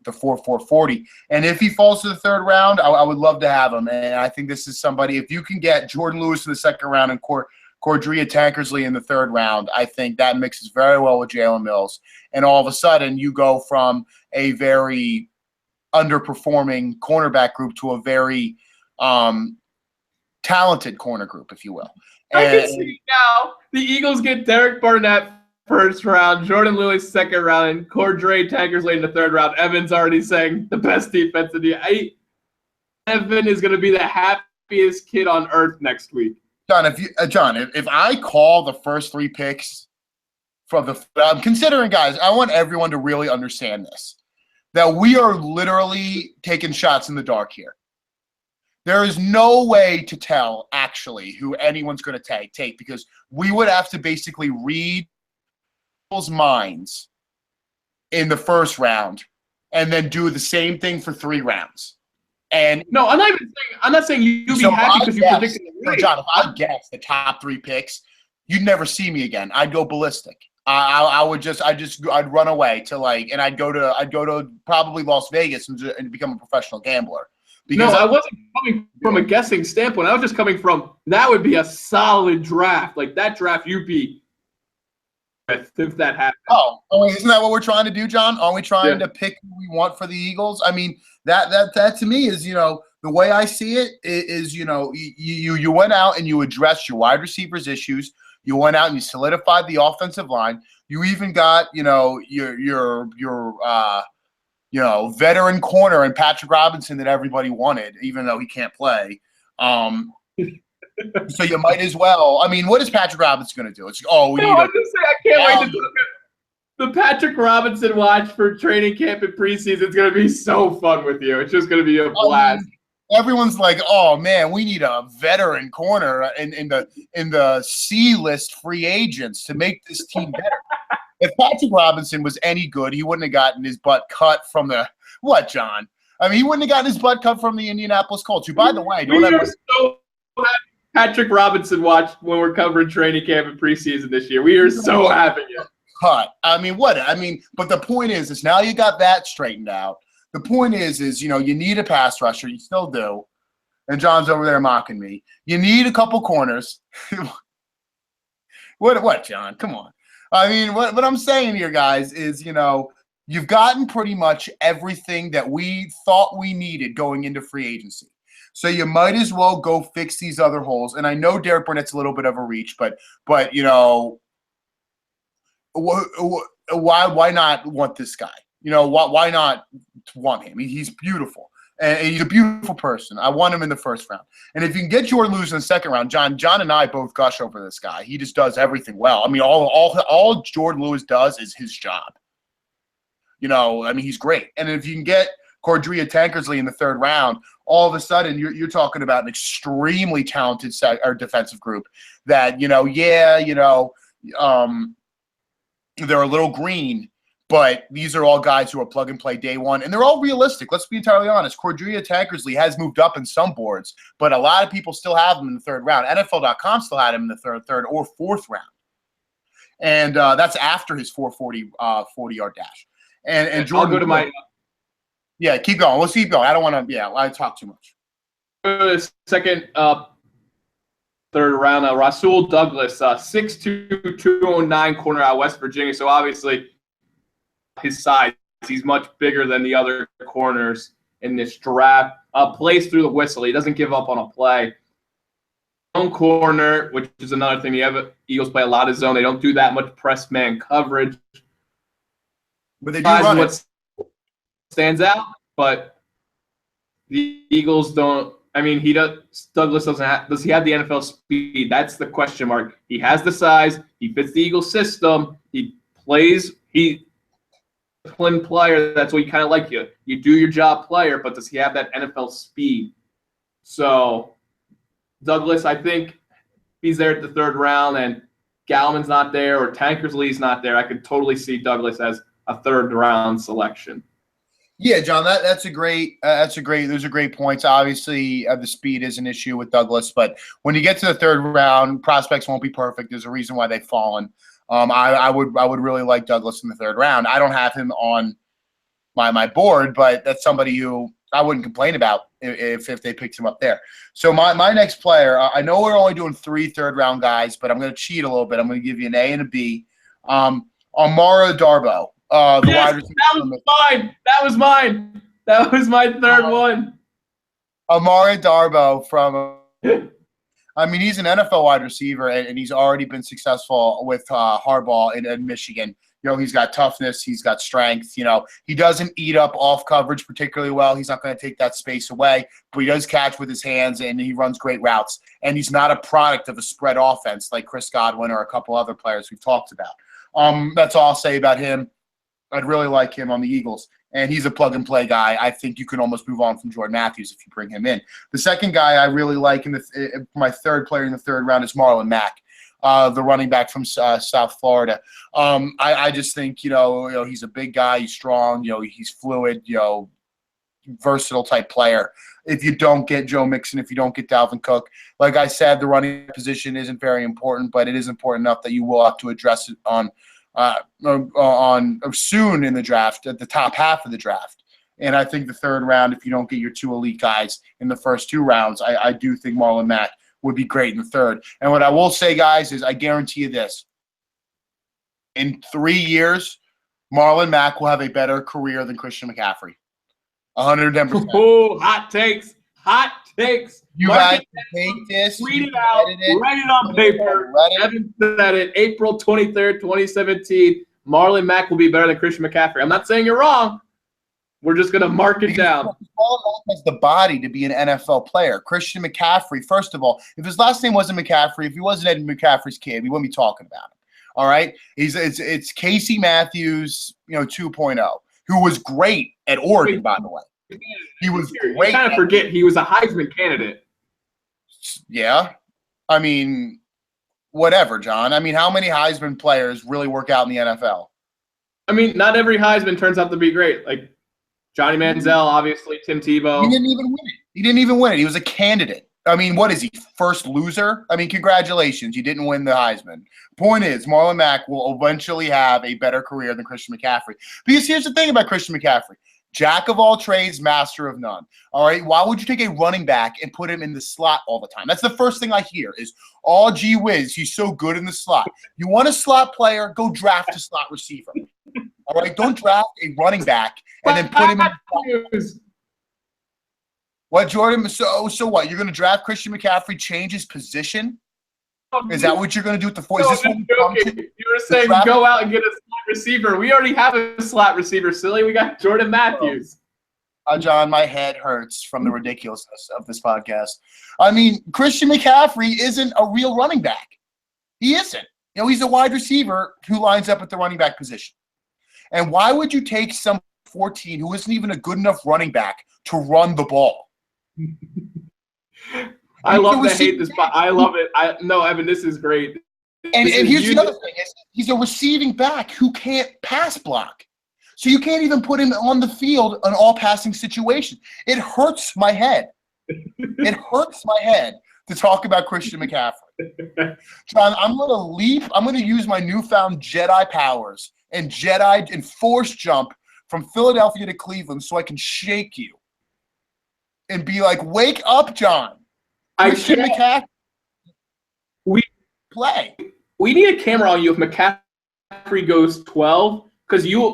4.40. And if he falls to the third round, I would love to have him. And I think this is somebody, if you can get Jordan Lewis in the second round and Cordrea Tankersley in the third round, I think that mixes very well with Jalen Mills. And all of a sudden, you go from a very underperforming cornerback group to a very talented corner group, if you will. I can see now the Eagles get Derek Barnett first round, Jordan Lewis second round, and Cordrea Tankersley in the third round. Evan's already saying the best defense in the Evan is going to be the happiest kid on earth next week. John, if I call the first three picks from I'm considering, guys, I want everyone to really understand this, that we are literally taking shots in the dark here. There is no way to tell actually who anyone's going to take because we would have to basically read people's minds in the first round and then do the same thing for 3 rounds. And no, I'm not saying you'd be happy because you predicted the race. John, if I guess the top 3 picks, you'd never see me again. I'd go ballistic. I'd run away to and I'd go to probably Las Vegas and become a professional gambler. Because I wasn't coming from a guessing standpoint. I was just coming from that would be a solid draft. Like that draft you'd be if that happened. Oh, isn't that what we're trying to do, John? Are we trying to pick who we want for the Eagles? I mean, that to me is, the way I see it is, you went out and you addressed your wide receivers issues. You went out and you solidified the offensive line. You even got, your veteran corner and Patrick Robinson that everybody wanted, even though he can't play. So you might as well. I mean, what is Patrick Robinson going to do? It's we No, need I'm just saying, I can't wait to do the Patrick Robinson watch for training camp and preseason. It's going to be so fun with you. It's just going to be a blast. Everyone's like, "Oh man, we need a veteran corner in the C-list free agents to make this team better." If Patrick Robinson was any good, he wouldn't have gotten his butt cut from the what, John? I mean, he wouldn't have gotten his butt cut from the Indianapolis Colts. Who, by the way, we are so happy Patrick Robinson watched when we're covering training camp and preseason this year. We are so happy. Cut. I mean, what? I mean, but the point is now you got that straightened out. The point is you need a pass rusher. You still do. And John's over there mocking me. You need a couple corners. What, John? Come on. I mean, what I'm saying here, guys, is, you've gotten pretty much everything that we thought we needed going into free agency. So you might as well go fix these other holes. And I know Derek Burnett's a little bit of a reach, but why not want this guy? Why not want him? He's beautiful. And he's a beautiful person. I want him in the first round. And if you can get Jordan Lewis in the second round, John and I both gush over this guy. He just does everything well. I mean, all Jordan Lewis does is his job. He's great. And if you can get Cordrea Tankersley in the third round, all of a sudden you're talking about an extremely talented defensive group that, they're a little green, but these are all guys who are plug and play day one, and they're all realistic. Let's be entirely honest. Cordrea Tankersley has moved up in some boards, but a lot of people still have him in the third round. NFL.com still had him in the third or fourth round, and that's after his 40-yard dash. And Jordan, I'll go to yeah, keep going. Let's keep going. I don't want to. Yeah, I talk too much. Second, third round, Rasul Douglas, 6'2", 209 corner out of West Virginia. So obviously, his size, he's much bigger than the other corners in this draft. Plays through the whistle. He doesn't give up on a play. Zone corner, which is another thing. Eagles play a lot of zone. They don't do that much press man coverage. But they do run what stands out, but the Eagles don't. I mean, Douglas doesn't have. Does he have the NFL speed? That's the question mark. He has the size. He fits the Eagles system. He plays. Disciplined player. That's what you kind of like. You do your job, player. But does he have that NFL speed? So Douglas, I think he's there at the third round, and Gallman's not there, or Tankersley's not there. I could totally see Douglas as a third round selection. Yeah, John, those are great points. Obviously, the speed is an issue with Douglas, but when you get to the third round, prospects won't be perfect. There's a reason why they've fallen. I would really like Douglas in the third round. I don't have him on my board, but that's somebody who I wouldn't complain about if they picked him up there. So my next player, I know we're only doing 3 third-round guys, but I'm going to cheat a little bit. I'm going to give you an A and a B. Amara Darboh. Yes, that was mine. That was my third one. Amara Darboh from he's an NFL wide receiver, and he's already been successful with Harbaugh in Michigan. He's got toughness. He's got strength. He doesn't eat up off coverage particularly well. He's not going to take that space away, but he does catch with his hands, and he runs great routes. And he's not a product of a spread offense like Chris Godwin or a couple other players we've talked about. That's all I'll say about him. I'd really like him on the Eagles, and he's a plug-and-play guy. I think you can almost move on from Jordan Matthews if you bring him in. The second guy I really like my third player in the third round is Marlon Mack, the running back from South Florida. I just think, he's a big guy. He's strong. He's fluid, versatile type player. If you don't get Joe Mixon, if you don't get Dalvin Cook, like I said, the running position isn't very important, but it is important enough that you will have to address it on soon in the draft, at the top half of the draft. And I think the third round, if you don't get your 2 elite guys in the first 2 rounds, I do think Marlon Mack would be great in the third. And what I will say, guys, is I guarantee you this. In 3 years, Marlon Mack will have a better career than Christian McCaffrey. 110%. Oh, hot takes. Hot takes. You guys take this. Tweet it out. Write it on paper. Evan said it. April 23rd, 2017. Marlon Mack will be better than Christian McCaffrey. I'm not saying you're wrong. We're just gonna mark it down. Marlon Mack has the body to be an NFL player. Christian McCaffrey, first of all, if his last name wasn't McCaffrey, if he wasn't Ed McCaffrey's kid, we wouldn't be talking about him. All right, it's Casey Matthews, 2.0, who was great at Oregon, by the way. He was great. You kind of forget he was a Heisman candidate. Yeah, I mean, whatever, John. I mean, how many Heisman players really work out in the NFL? I mean, not every Heisman turns out to be great. Like Johnny Manziel, obviously, Tim Tebow. He didn't even win it. He was a candidate. I mean, what is he, first loser? I mean, congratulations. You didn't win the Heisman. Point is, Marlon Mack will eventually have a better career than Christian McCaffrey. Because here's the thing about Christian McCaffrey. Jack of all trades, master of none. All right, why would you take a running back and put him in the slot all the time? That's the first thing I hear is, oh, gee whiz, he's so good in the slot. You want a slot player, go draft a slot receiver. All right, don't draft a running back and then put him in the slot. What, Jordan? So what? You're going to draft Christian McCaffrey, change his position? Is that what you're going to do with the four? No, is this what we come to? You were saying go out and get a slot receiver. We already have a slot receiver, silly. We got Jordan Matthews. John, my head hurts from the ridiculousness of this podcast. I mean, Christian McCaffrey isn't a real running back. He isn't. He's a wide receiver who lines up at the running back position. And why would you take some 14 who isn't even a good enough running back to run the ball? I love to hate this, but I love it. No, Evan, this is great. And here's the other thing: he's a receiving back who can't pass block, so you can't even put him on the field in all passing situations. It hurts my head. It hurts my head to talk about Christian McCaffrey. John, I'm going to leap. I'm going to use my newfound Jedi powers and force jump from Philadelphia to Cleveland so I can shake you and be like, "Wake up, John! Christian McCaffrey, play." We need a camera on you if McCaffrey goes 12,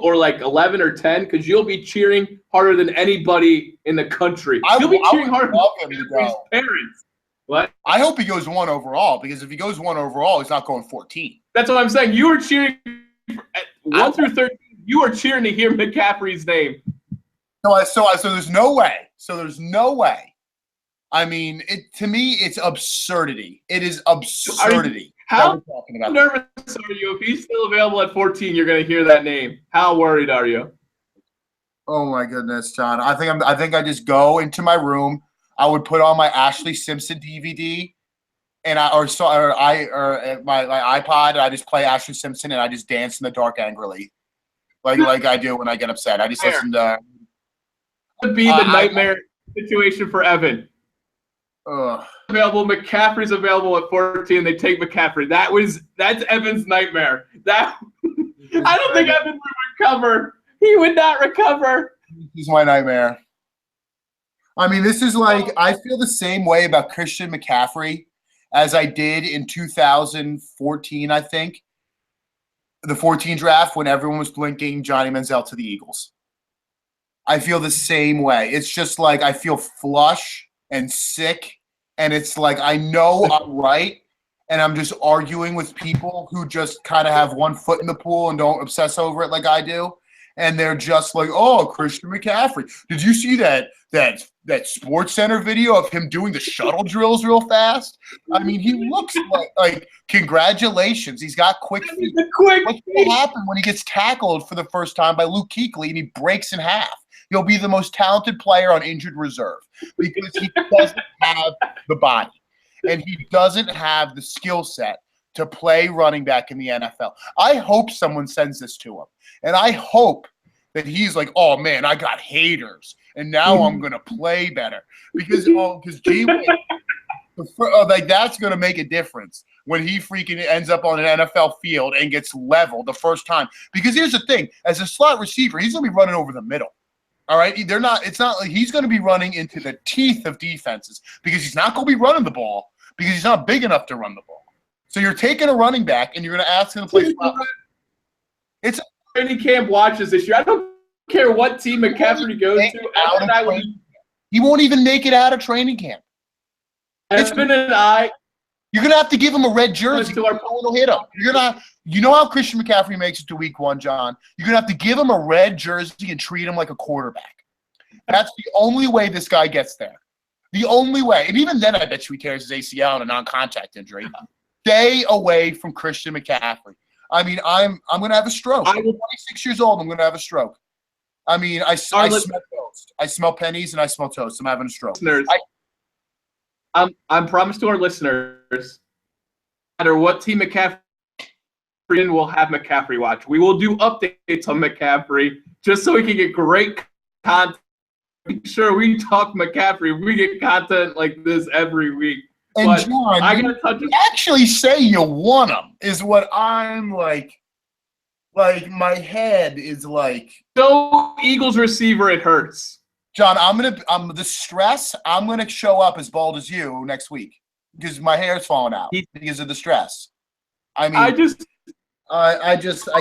or like 11 or 10, because you'll be cheering harder than anybody in the country. You'll be cheering harder than his parents. What? I hope he goes 1 overall, because if he goes 1 overall, he's not going 14. That's what I'm saying. You were cheering at 1 through 13. You are cheering to hear McCaffrey's name. So there's no way. So there's no way. I mean, to me, it's absurdity. It is absurdity. How nervous are you? If he's still available at 14, you're going to hear that name. How worried are you? Oh my goodness, John. I think I just go into my room. I would put on my Ashley Simpson DVD, and my iPod. And I just play Ashley Simpson, and I just dance in the dark angrily, like I do when I get upset. I just listen to. Would be the nightmare situation for Evan. Available. McCaffrey's available at 14. They take McCaffrey. That's Evan's nightmare. I don't think Evan would recover. He would not recover. This is my nightmare. I mean, this is like, I feel the same way about Christian McCaffrey as I did in 2014, I think. The 14 draft when everyone was blinking Johnny Manziel to the Eagles. I feel the same way. It's just like I feel flush and sick, and it's like I know I'm right, and I'm just arguing with people who just kind of have one foot in the pool and don't obsess over it like I do. And they're just like, "Oh, Christian McCaffrey. Did you see that Sports Center video of him doing the shuttle drills real fast? I mean, he looks like congratulations. He's got quick feet. What's going to happen when he gets tackled for the first time by Luke Kuechly and he breaks in half? He'll be the most talented player on injured reserve because he doesn't have the body and he doesn't have the skill set to play running back in the NFL. I hope someone sends this to him, and I hope that he's like, "Oh man, I got haters, and now I'm gonna play better," because that's gonna make a difference when he freaking ends up on an NFL field and gets leveled the first time. Because here's the thing: as a slot receiver, he's gonna be running over the middle. All right, it's not like he's going to be running into the teeth of defenses because he's not going to be running the ball because he's not big enough to run the ball. So you're taking a running back and you're going to ask him to play slot. It's training camp watches this year. I don't care what team McCaffrey goes to. He won't even make it out of training camp. Evan and I. You're going to have to give him a red jersey. It'll hit him. You know how Christian McCaffrey makes it to week 1, John? You're going to have to give him a red jersey and treat him like a quarterback. That's the only way this guy gets there. The only way. And even then, I bet you he tears his ACL in a non-contact injury. Stay away from Christian McCaffrey. I mean, I'm going to have a stroke. I'm 26 years old. I'm going to have a stroke. I mean, I smell toast. I smell pennies and I smell toast. I'm having a stroke. I'm promised to our listeners, no matter what team McCaffrey in, we'll have McCaffrey watch. We will do updates on McCaffrey just so we can get great content. Make sure we talk McCaffrey. We get content like this every week. And but John, I gotta touch you actually say you want him is what I'm like. Like my head is like. So Eagles receiver, it hurts. John, I'm the stress. I'm gonna show up as bald as you next week because my hair's falling out because of the stress. I mean, I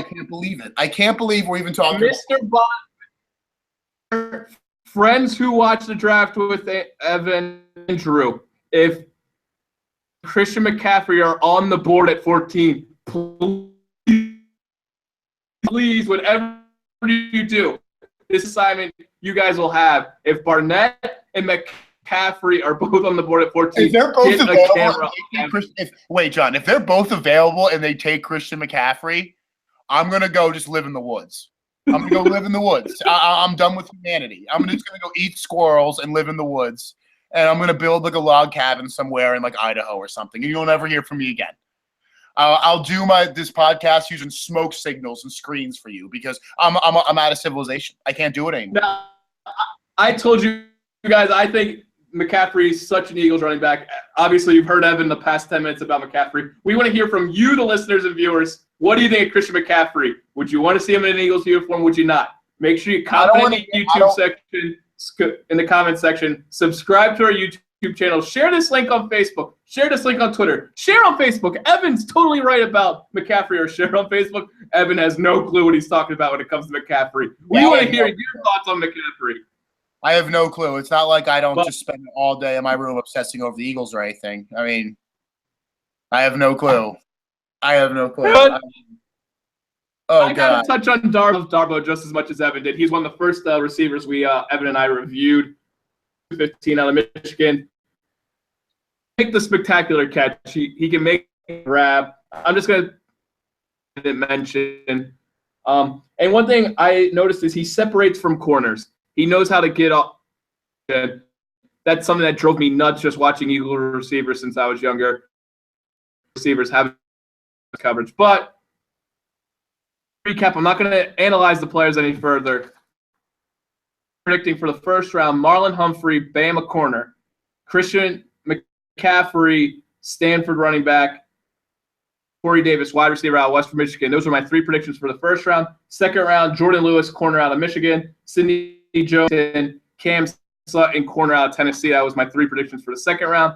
can't believe it. I can't believe we're even talking. Mr. Bond, friends who watch the draft with Evan and Drew, if Christian McCaffrey are on the board at 14, please, whatever you do, this assignment you guys will have. If Barnett and McCaffrey are both on the board at 14, if they're both available, wait, John, if they're both available and they take Christian McCaffrey, I'm going to go just live in the woods. I'm going to go live in the woods. I'm done with humanity. I'm just going to go eat squirrels and live in the woods. And I'm going to build like a log cabin somewhere in like Idaho or something. And you'll never hear from me again. I'll do this podcast using smoke signals and screens for you because I'm out of civilization. I can't do it anymore. Now, I told you guys, I think McCaffrey is such an Eagles running back. Obviously, you've heard Evan the past 10 minutes about McCaffrey. We want to hear from you, the listeners and viewers. What do you think of Christian McCaffrey? Would you want to see him in an Eagles uniform? Would you not? Make sure you comment in the YouTube section, in the comment section. Subscribe to our YouTube channel. Share this link on Facebook. Share this link on Twitter. Share on Facebook. Evan's totally right about McCaffrey, or share on Facebook. Evan has no clue what he's talking about when it comes to McCaffrey. We want to hear your thoughts on McCaffrey. I have no clue. It's not like I don't just spend all day in my room obsessing over the Eagles or anything. I mean, I have no clue. I gotta touch on Darboh just as much as Evan did. He's one of the first receivers Evan and I reviewed. 15 out of Michigan. Make the spectacular catch. He can make a grab. I'm just gonna mention. And one thing I noticed is he separates from corners. He knows how to get off. That's something that drove me nuts just watching Eagle receivers since I was younger. Receivers have coverage. But recap, I'm not going to analyze the players any further. Predicting for the first round, Marlon Humphrey, Bama corner. Christian McCaffrey, Stanford running back. Corey Davis, wide receiver out of Western Michigan. Those are my three predictions for the first round. Second round, Jordan Lewis, corner out of Michigan. Sidney Jones, Cam Sutton, corner out of Tennessee. That was my three predictions for the second round.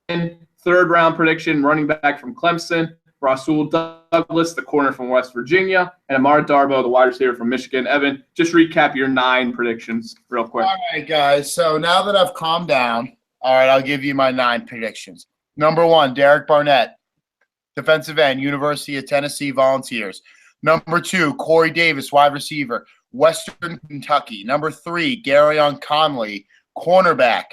And third round prediction, running back from Clemson. Rasul Douglas, the corner from West Virginia, and Amara Darboh, the wide receiver from Michigan. Evan, just recap your 9 predictions real quick. All right, guys. So now that I've calmed down, all right, I'll give you my 9 predictions. Number 1, Derek Barnett, defensive end, University of Tennessee Volunteers. Number 2, Corey Davis, wide receiver, Western Kentucky. Number 3, Garyon Conley, cornerback,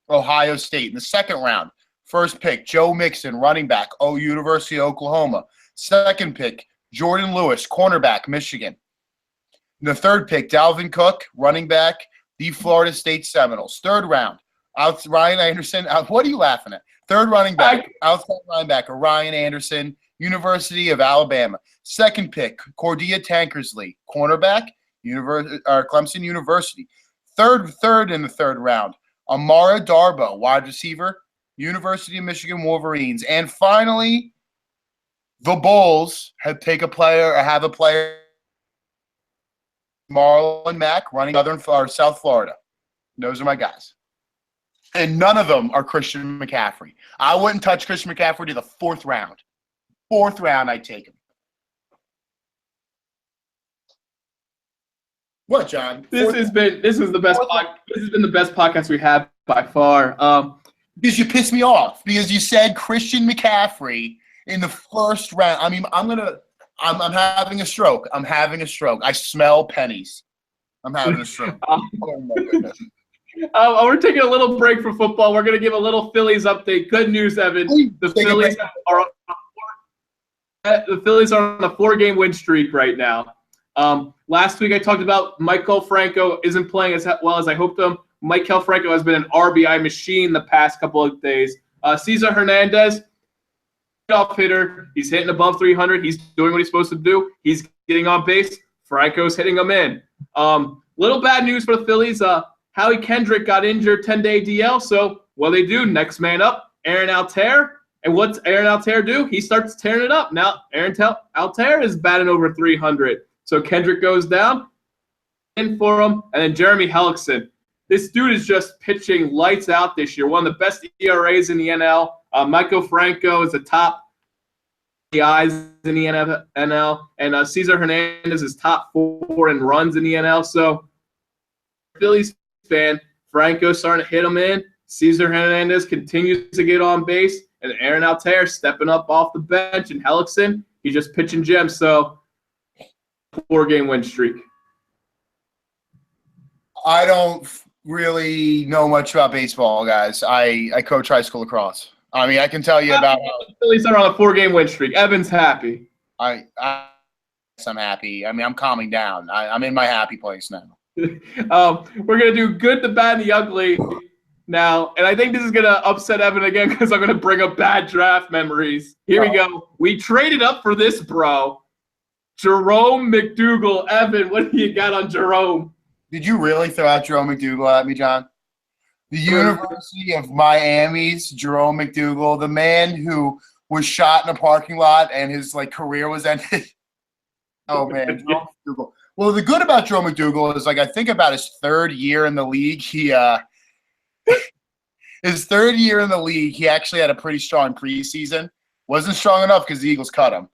Ohio State. In the second round, first pick, Joe Mixon, running back, University of Oklahoma. Second pick, Jordan Lewis, cornerback, Michigan. The third pick, Dalvin Cook, running back, the Florida State Seminoles. Third round, Ryan Anderson. What are you laughing at? Third running back, outside linebacker, Ryan Anderson, University of Alabama. Second pick, Cordia Tankersley, cornerback, Clemson University. Third in the third round, Amara Darboh, wide receiver, University of Michigan Wolverines. And finally, the Bulls have a player, Marlon Mack, running South Florida. Those are my guys. And none of them are Christian McCaffrey. I wouldn't touch Christian McCaffrey to the fourth round. Fourth round, I'd take him. What, John? This has been the best podcast we have by far. Because you pissed me off. Because you said Christian McCaffrey in the first round. I mean, I'm having a stroke. I smell pennies. I'm having a stroke. Um, Oh my goodness. We're taking a little break from football. We're going to give a little Phillies update. Good news, Evan. The Phillies are on a 4-game win streak right now. Last week I talked about Maikel Franco isn't playing as well as I hoped him. Maikel Franco has been an RBI machine the past couple of days. Cesar Hernandez, off hitter. He's hitting above 300. He's doing what he's supposed to do. He's getting on base. Franco's hitting him in. Little bad news for the Phillies. Howie Kendrick got injured, 10-day DL. So what do they do? Next man up, Aaron Altair. And what's Aaron Altair do? He starts tearing it up. Now Aaron Altair is batting over 300. So Kendrick goes down in for him. And then Jeremy Hellickson. This dude is just pitching lights out this year. One of the best ERAs in the NL. Maikel Franco is the top guys in the NL. And Cesar Hernandez is top 4 in runs in the NL. So Phillies fan, Franco starting to hit him in. Cesar Hernandez continues to get on base. And Aaron Altair stepping up off the bench. And Hellickson, he's just pitching gems. So 4-game win streak. I don't really know much about baseball, guys. I coach high school lacrosse. I mean, I can tell you about how the Phillies are on a 4-game win streak. Evan's happy. I'm happy. I mean, I'm calming down. I'm in my happy place now. We're going to do good, the bad, and the ugly now. And I think this is going to upset Evan again because I'm going to bring up bad draft memories. Here we go. We traded up for this, bro. Jerome McDougal. Evan, what do you got on Jerome? Did you really throw out Jerome McDougal at me, John? The University of Miami's Jerome McDougal, the man who was shot in a parking lot and his career was ended. Oh man, Jerome McDougal. Well, the good about Jerome McDougal is I think about his 3rd year in the league. His 3rd year in the league, he actually had a pretty strong preseason. Wasn't strong enough because the Eagles cut him.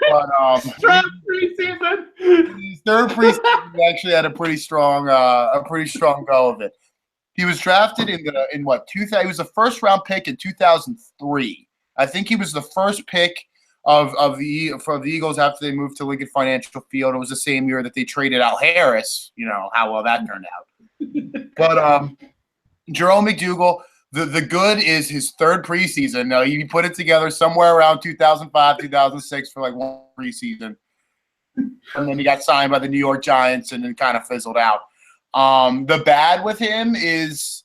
But Draft preseason. His 3rd preseason, he actually had a pretty strong go of it. He was drafted in what 2000? He was a 1st-round pick in 2003. I think he was the first pick for the Eagles after they moved to Lincoln Financial Field. It was the same year that they traded Al Harris. You know how well that turned out. But Jerome McDougal, the good is his 3rd preseason. He put it together somewhere around 2005, 2006 for one preseason, and then he got signed by the New York Giants and then kind of fizzled out. The bad with him is,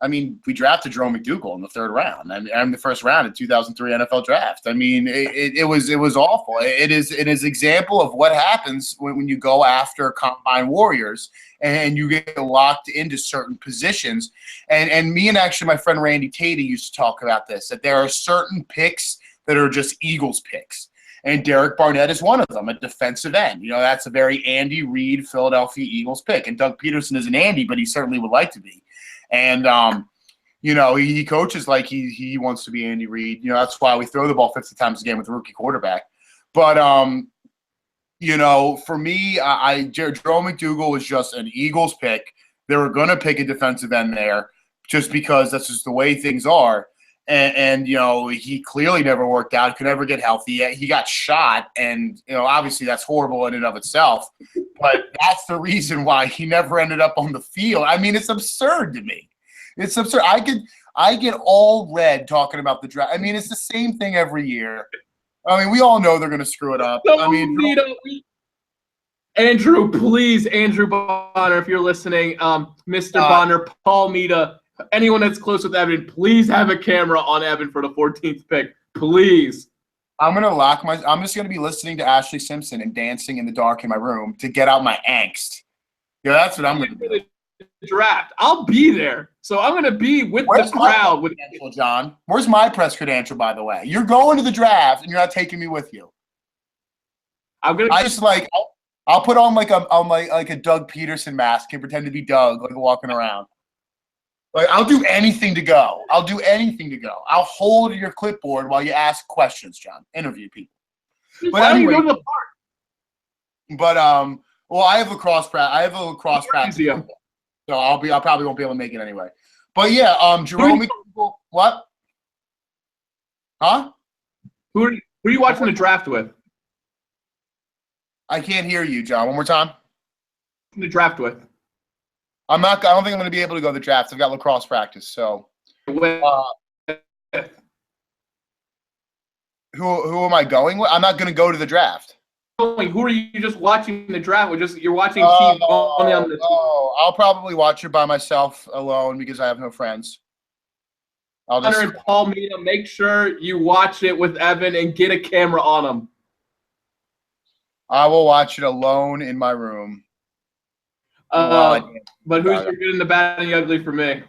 we drafted Jerome McDougal in the 3rd round. I'm the 1st round in 2003 NFL draft. It was awful. It is example of what happens when you go after combine warriors and you get locked into certain positions. And me and actually my friend Randy Tatey used to talk about this, that there are certain picks that are just Eagles picks. And Derek Barnett is one of them, a defensive end. That's a very Andy Reid Philadelphia Eagles pick. And Doug Peterson is an Andy, but he certainly would like to be. And, he coaches like he wants to be Andy Reid. That's why we throw the ball 50 times a game with a rookie quarterback. But, for me, Jerome McDougal was just an Eagles pick. They were going to pick a defensive end there just because that's just the way things are. And he clearly never worked out, could never get healthy. He got shot, and, obviously that's horrible in and of itself. But that's the reason why he never ended up on the field. It's absurd to me. It's absurd. I get all red talking about the draft. It's the same thing every year. We all know they're going to screw it up. Andrew, please, Andrew Bonner, if you're listening, Mr. Bonner, Paul Mita, anyone that's close with Evan, please have a camera on Evan for the 14th pick. Please. I'm just going to be listening to Ashley Simpson and dancing in the dark in my room to get out my angst. Yeah, that's what I'm going to do. Draft. I'll be there. So I'm going to be with the crowd. John, where's my press credential, by the way? You're going to the draft, and you're not taking me with you. I'll put on like a Doug Peterson mask and pretend to be Doug, walking around. I'll do anything to go. I'll hold your clipboard while you ask questions, John. Interview people. But anyway, you go to the park? But I have lacrosse practice. So I probably won't be able to make it anyway. But yeah, Jerome McDougal, what? Huh? Who are you watching the draft with? I can't hear you, John. One more time. the draft with. I don't think I'm going to be able to go to the draft. I've got lacrosse practice. So, With who am I going with? I'm not going to go to the draft. who are you just watching the draft with? You're watching teams only on the. I'll probably watch it by myself alone because I have no friends. Hunter and Paul Mina, make sure you watch it with Evan and get a camera on them. I will watch it alone in my room. But who's your good and the bad and the ugly for me?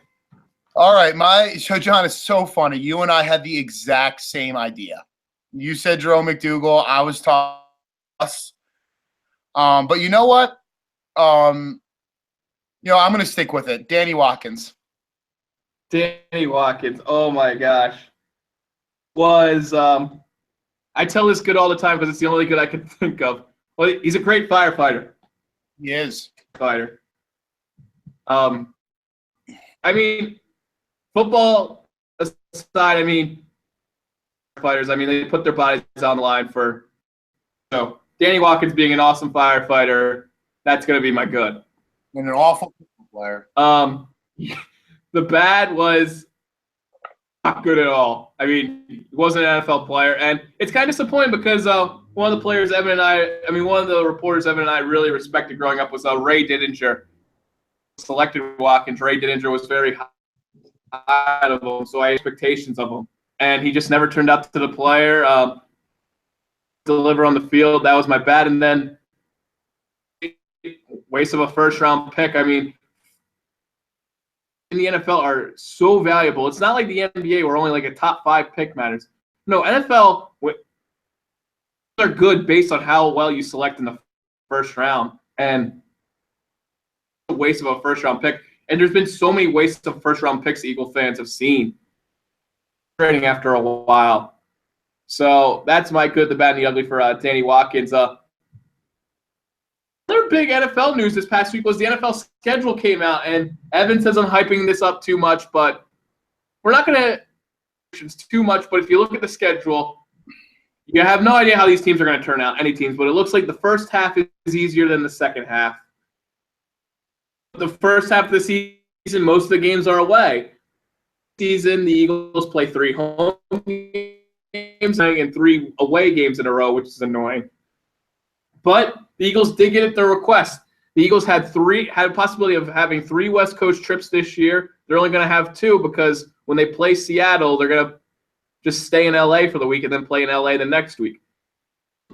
All right, so John, it's so funny. You and I had the exact same idea. You said Jerome McDougal. I was Toss. But you know what? I'm going to stick with it. Danny Watkins. Danny Watkins. Oh my gosh. I tell this good all the time because it's the only good I can think of. Well, he's a great firefighter. He is. Fighter. I mean, football aside, fighters, they put their bodies on the line for. So Danny Watkins being an awesome firefighter, that's going to be my good. And an awful player. The bad was not good at all. He wasn't an NFL player, and it's kind of disappointing because one of the reporters Evan and I really respected growing up was Ray Didinger. Selected Watkins. Ray Didinger was very high of him, so I had expectations of him, and he just never turned out to the player. Deliver on the field. That was my bad, and then waste of a first-round pick. In the NFL are so valuable. It's not like the NBA where only like a top 5 pick matters. No, NFL are good based on how well you select in the first round, and a waste of a first-round pick. And there's been so many wastes of first-round picks Eagle fans have seen trading after a while. So that's my good, the bad, and the ugly for Danny Watkins. Another big NFL news this past week was the NFL schedule came out, and Evan says I'm hyping this up too much, but we're not going to too much. But if you look at the schedule, you have no idea how these teams are going to turn out, any teams, but it looks like the first half is easier than the second half. The first half of the season, most of the games are away. Season, the Eagles play 3 home games and 3 away games in a row, which is annoying. But the Eagles did get at their request. The Eagles had a possibility of having 3 West Coast trips this year. They're only going to have 2 because when they play Seattle, they're going to just stay in LA for the week and then play in LA the next week.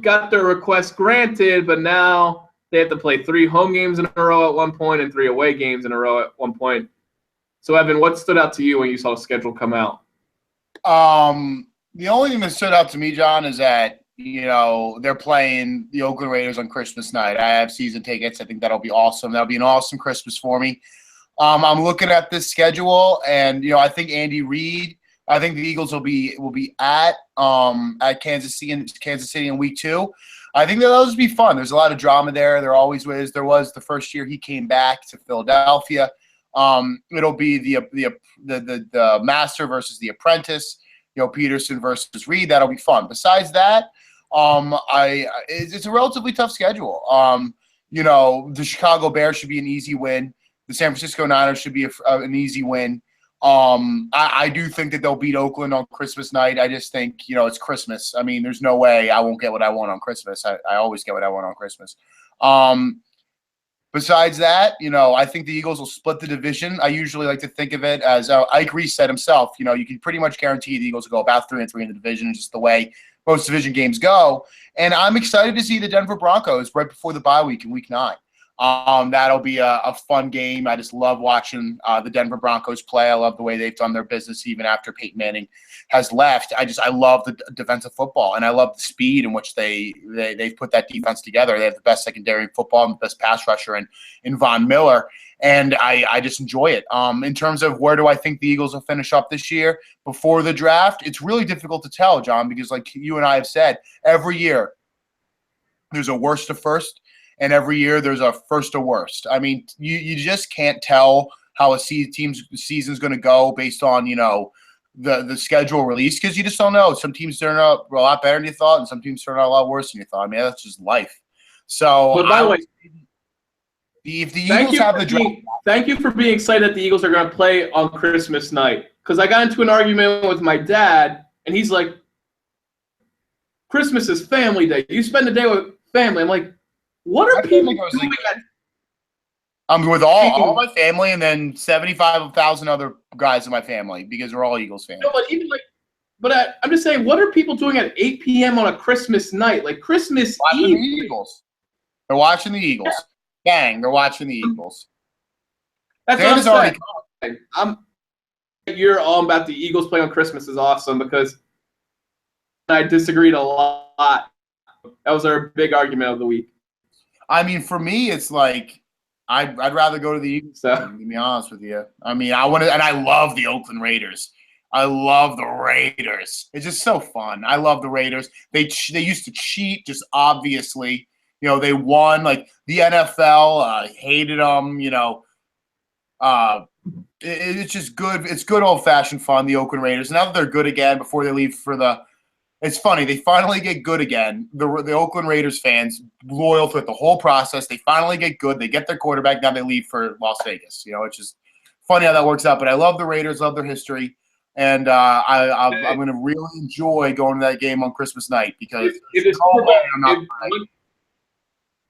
Got their request granted, but now they have to play 3 home games in a row at one point and 3 away games in a row at one point. So, Evan, what stood out to you when you saw the schedule come out? The only thing that stood out to me, John, is that they're playing the Oakland Raiders on Christmas night. I have season tickets. I think that'll be awesome. That'll be an awesome Christmas for me. I'm looking at this schedule, and I think Andy Reid. I think the Eagles will be at Kansas City in week 2. I think that'll just be fun. There's a lot of drama there. There always was. There was the first year he came back to Philadelphia. It'll be the master versus the apprentice. Peterson versus Reed. That'll be fun. Besides that, it's a relatively tough schedule. The Chicago Bears should be an easy win. The San Francisco Niners should be an easy win. I do think that they'll beat Oakland on Christmas night. I just think, it's Christmas. There's no way I won't get what I want on Christmas. I always get what I want on Christmas. Besides that, I think the Eagles will split the division. I usually like to think of it as Ike Reese said himself, you can pretty much guarantee the Eagles will go about 3-3 in the division, just the way most division games go. And I'm excited to see the Denver Broncos right before the bye week in week 9. That'll be a fun game. I just love watching the Denver Broncos play. I love the way they've done their business even after Peyton Manning has left. I love the defensive football, and I love the speed in which they've put that defense together. They have the best secondary in football and the best pass rusher in Von Miller, and I just enjoy it. In terms of where do I think the Eagles will finish up this year before the draft, it's really difficult to tell, John, because like you and I have said, every year there's a worst to first, and every year there's a first to worst. You just can't tell how a team's season's going to go based on, the schedule release, because you just don't know. Some teams turn out a lot better than you thought, and some teams turn out a lot worse than you thought. That's just life. So, but by the way, If the Eagles have the draft, thank you for being excited that the Eagles are going to play on Christmas night. Because I got into an argument with my dad, and he's like, Christmas is family day. You spend the day with family. I'm like, what are people doing I'm with all my family and then 75,000 other guys in my family because we're all Eagles fans. No, I'm just saying, what are people doing at 8 p.m. on a Christmas night? Like Christmas Eve. The Eagles. They're watching the Eagles. Yeah. Bang, they're watching the Eagles. That's what I'm saying. You're all about the Eagles playing on Christmas is awesome because I disagreed a lot. That was our big argument of the week. I mean, for me, it's like I'd rather go to the Eagles. To be honest with you. I mean, I love the Oakland Raiders. I love the Raiders. It's just so fun. I love the Raiders. They used to cheat, just obviously. You know, they won. Like the NFL hated them. You know, it's just good. It's good old fashioned fun. The Oakland Raiders. Now that they're good again, before they leave for the. It's funny. They finally get good again. The Oakland Raiders fans, loyal throughout the whole process. They finally get good. They get their quarterback. Now they leave for Las Vegas. You know, it's just funny how that works out. But I love the Raiders. Love their history. And I'm going to really enjoy going to that game on Christmas night because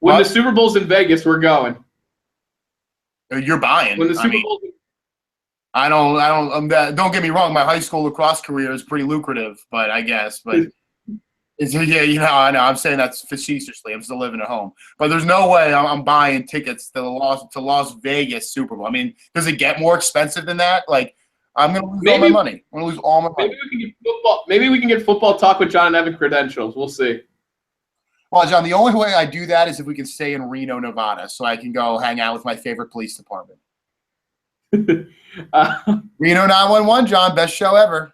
when the Super Bowl's in Vegas, we're going. You're buying. When the Super Bowl. Don't get me wrong. My high school lacrosse career is pretty lucrative, but I guess, I know. I'm saying that facetiously. I'm still living at home, but there's no way I'm buying tickets to Las Vegas Super Bowl. I mean, does it get more expensive than that? Like, I'm gonna lose all my money. I'm gonna lose all my money. Maybe we can get football talk with John and Evan credentials. We'll see. Well, John, the only way I do that is if we can stay in Reno, Nevada, so I can go hang out with my favorite police department. Reno 911, John, best show ever.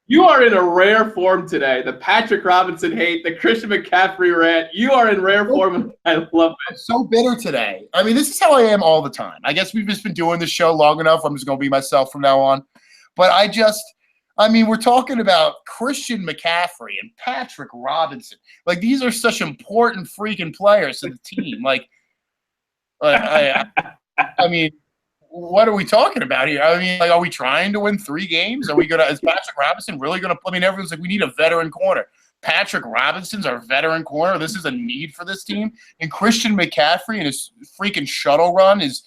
You are in a rare form today. The Patrick Robinson hate, the Christian McCaffrey rant. You are in rare form, and I love it. I'm so bitter today. I mean, this is how I am all the time. I guess we've just been doing this show long enough. I'm just going to be myself from now on. But we're talking about Christian McCaffrey and Patrick Robinson. Like, these are such important freaking players to the team. Like, I mean, what are we talking about here? I mean, like, are we trying to win 3 games? Are we going to – is Patrick Robinson really going to – I mean, everyone's like, we need a veteran corner. Patrick Robinson's our veteran corner. This is a need for this team. And Christian McCaffrey and his freaking shuttle run is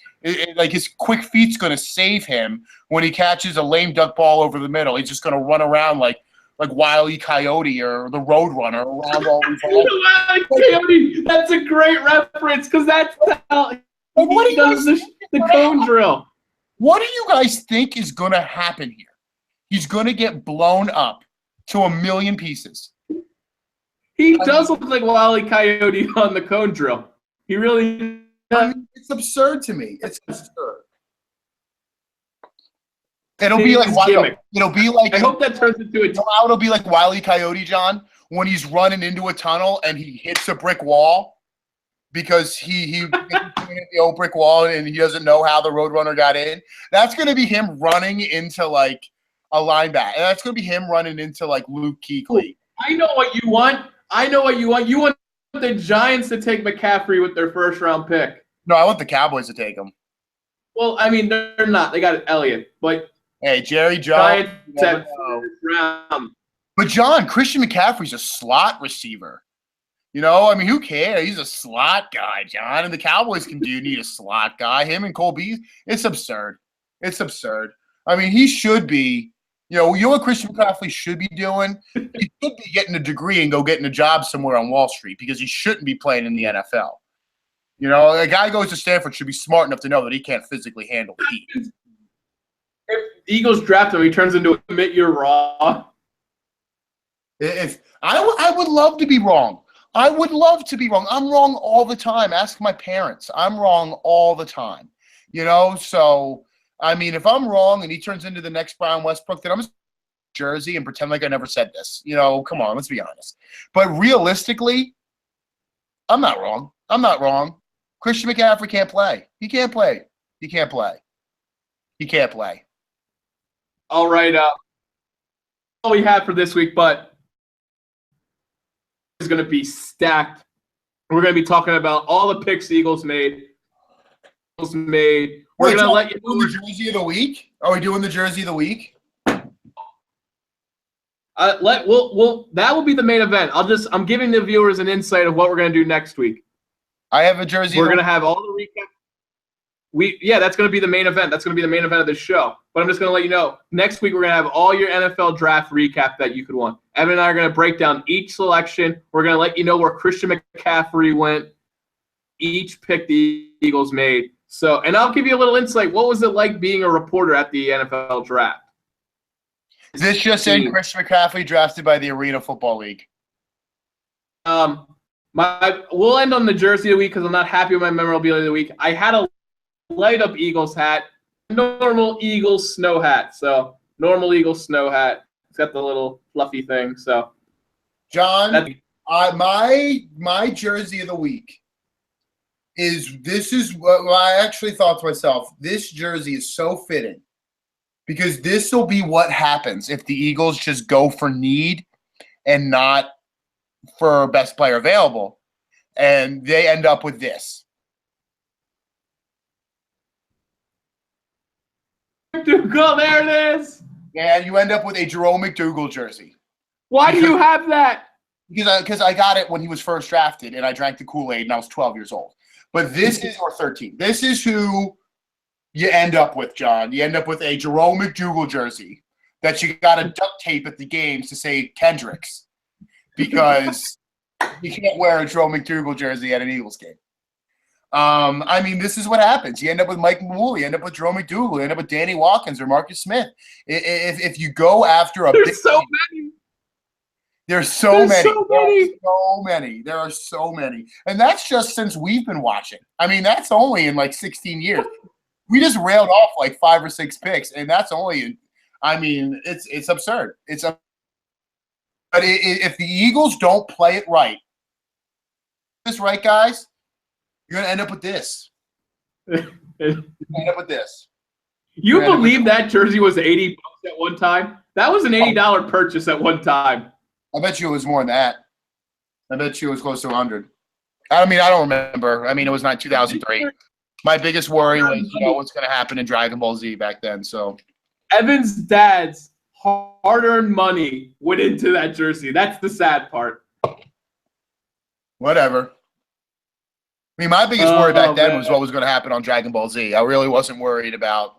like his quick feet's going to save him when he catches a lame duck ball over the middle. He's just going to run around like Wile E. Coyote or the Roadrunner around all these. Wile E. Coyote. That's a great reference because that's how he does the cone drill. What do you guys think is going to happen here? He's going to get blown up to a million pieces. He does look like Wile E. Coyote on the cone drill. He really does. It's absurd to me. It's absurd. It'll be like I hope that turns into it'll be like Wile E. Coyote, John, when he's running into a tunnel and he hits a brick wall because he hit the old brick wall and he doesn't know how the Roadrunner got in. That's going to be him running into like a linebacker. And that's going to be him running into like Luke Kuechly. I know what you want. You want the Giants to take McCaffrey with their first-round pick. No, I want the Cowboys to take him. Well, I mean, they're not. They got Elliott. But hey, Jerry Jones. Giants at first round. But, John, Christian McCaffrey's a slot receiver. You know, I mean, who cares? He's a slot guy, John. And the Cowboys need a slot guy. Him and Cole Beasley. It's absurd. It's absurd. I mean, he should be. You know what Christian McCaffrey should be doing? He should be getting a degree and go getting a job somewhere on Wall Street because he shouldn't be playing in the NFL. You know, a guy who goes to Stanford should be smart enough to know that he can't physically handle the heat. If the Eagles draft him, he turns into admit you're raw. If I would love to be wrong. I would love to be wrong. I'm wrong all the time. Ask my parents. I'm wrong all the time. You know, so – I mean, if I'm wrong and he turns into the next Brian Westbrook, then I'm just Jersey and pretend like I never said this. You know, come on, let's be honest. But realistically, I'm not wrong. I'm not wrong. Christian McCaffrey can't play. He can't play. He can't play. He can't play. All right. All we have for this week, but it's going to be stacked. We're going to be talking about all the picks the Eagles made. Eagles made. We're Wait, gonna John, let you doing know. the jersey of the week? Are we doing the jersey of the week? That will be the main event. I'm giving the viewers an insight of what we're gonna do next week. I have a jersey. We're gonna have all the recap. That's gonna be the main event. That's gonna be the main event of this show. But I'm just gonna let you know, next week we're gonna have all your NFL draft recap that you could want. Evan and I are gonna break down each selection. We're gonna let you know where Christian McCaffrey went, each pick the Eagles made. So, and I'll give you a little insight. What was it like being a reporter at the NFL draft? This just in: Christian McCaffrey drafted by the Arena Football League. We'll end on the jersey of the week because I'm not happy with my memorabilia of the week. I had a light up Eagles hat, normal Eagles snow hat. So normal Eagles snow hat. It's got the little fluffy thing. So, John, my jersey of the week is what I actually thought to myself. This jersey is so fitting because this will be what happens if the Eagles just go for need and not for best player available, and they end up with this. McDougal, there it is. And you end up with a Jerome McDougal jersey. Why do you have that? Because I got it when he was first drafted, and I drank the Kool-Aid, and I was 12 years old. But this is, or 13. This is who you end up with, John. You end up with a Jerome McDougal jersey that you got to duct tape at the games to say Kendricks, because you can't wear a Jerome McDougal jersey at an Eagles game. I mean, this is what happens. You end up with Mike Mawool, you end up with Jerome McDougal, you end up with Danny Watkins or Marcus Smith. If you go after a There's so many. There's so many. There are so many. And that's just since we've been watching. I mean, that's only in like 16 years. We just railed off like 5 or 6 picks, and that's only it's absurd. But if the Eagles don't play it right, guys, you're going to end up with this. You believe that jersey was $80 at one time? That was an $80 purchase at one time. I bet you it was more than that. I bet you it was close to 100. I mean, I don't remember. I mean, it was not 2003. My biggest worry was, what's going to happen in Dragon Ball Z back then. So, Evan's dad's hard-earned money went into that jersey. That's the sad part. Whatever. I mean, my biggest worry back then was what was going to happen on Dragon Ball Z. I really wasn't worried about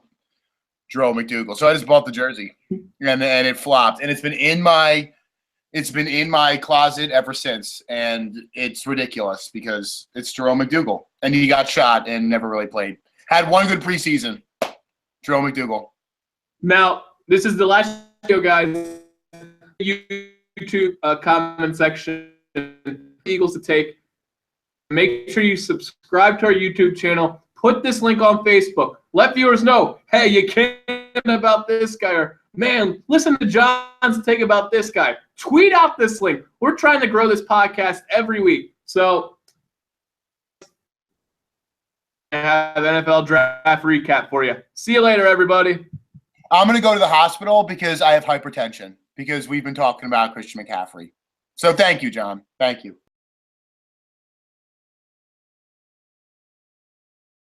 Jerome McDougal. So I just bought the jersey, and it flopped. And it's been in my closet ever since, and it's ridiculous because it's Jerome McDougal, and he got shot and never really played. Had one good preseason, Jerome McDougal. Now, this is the last video, guys. YouTube comment section. Eagles to take. Make sure you subscribe to our YouTube channel. Put this link on Facebook. Let viewers know, hey, you cared about this guy, or man, listen to John's take about this guy. Tweet out this link. We're trying to grow this podcast every week. So I have NFL draft recap for you. See you later, everybody. I'm going to go to the hospital because I have hypertension because we've been talking about Christian McCaffrey. So thank you, John. Thank you.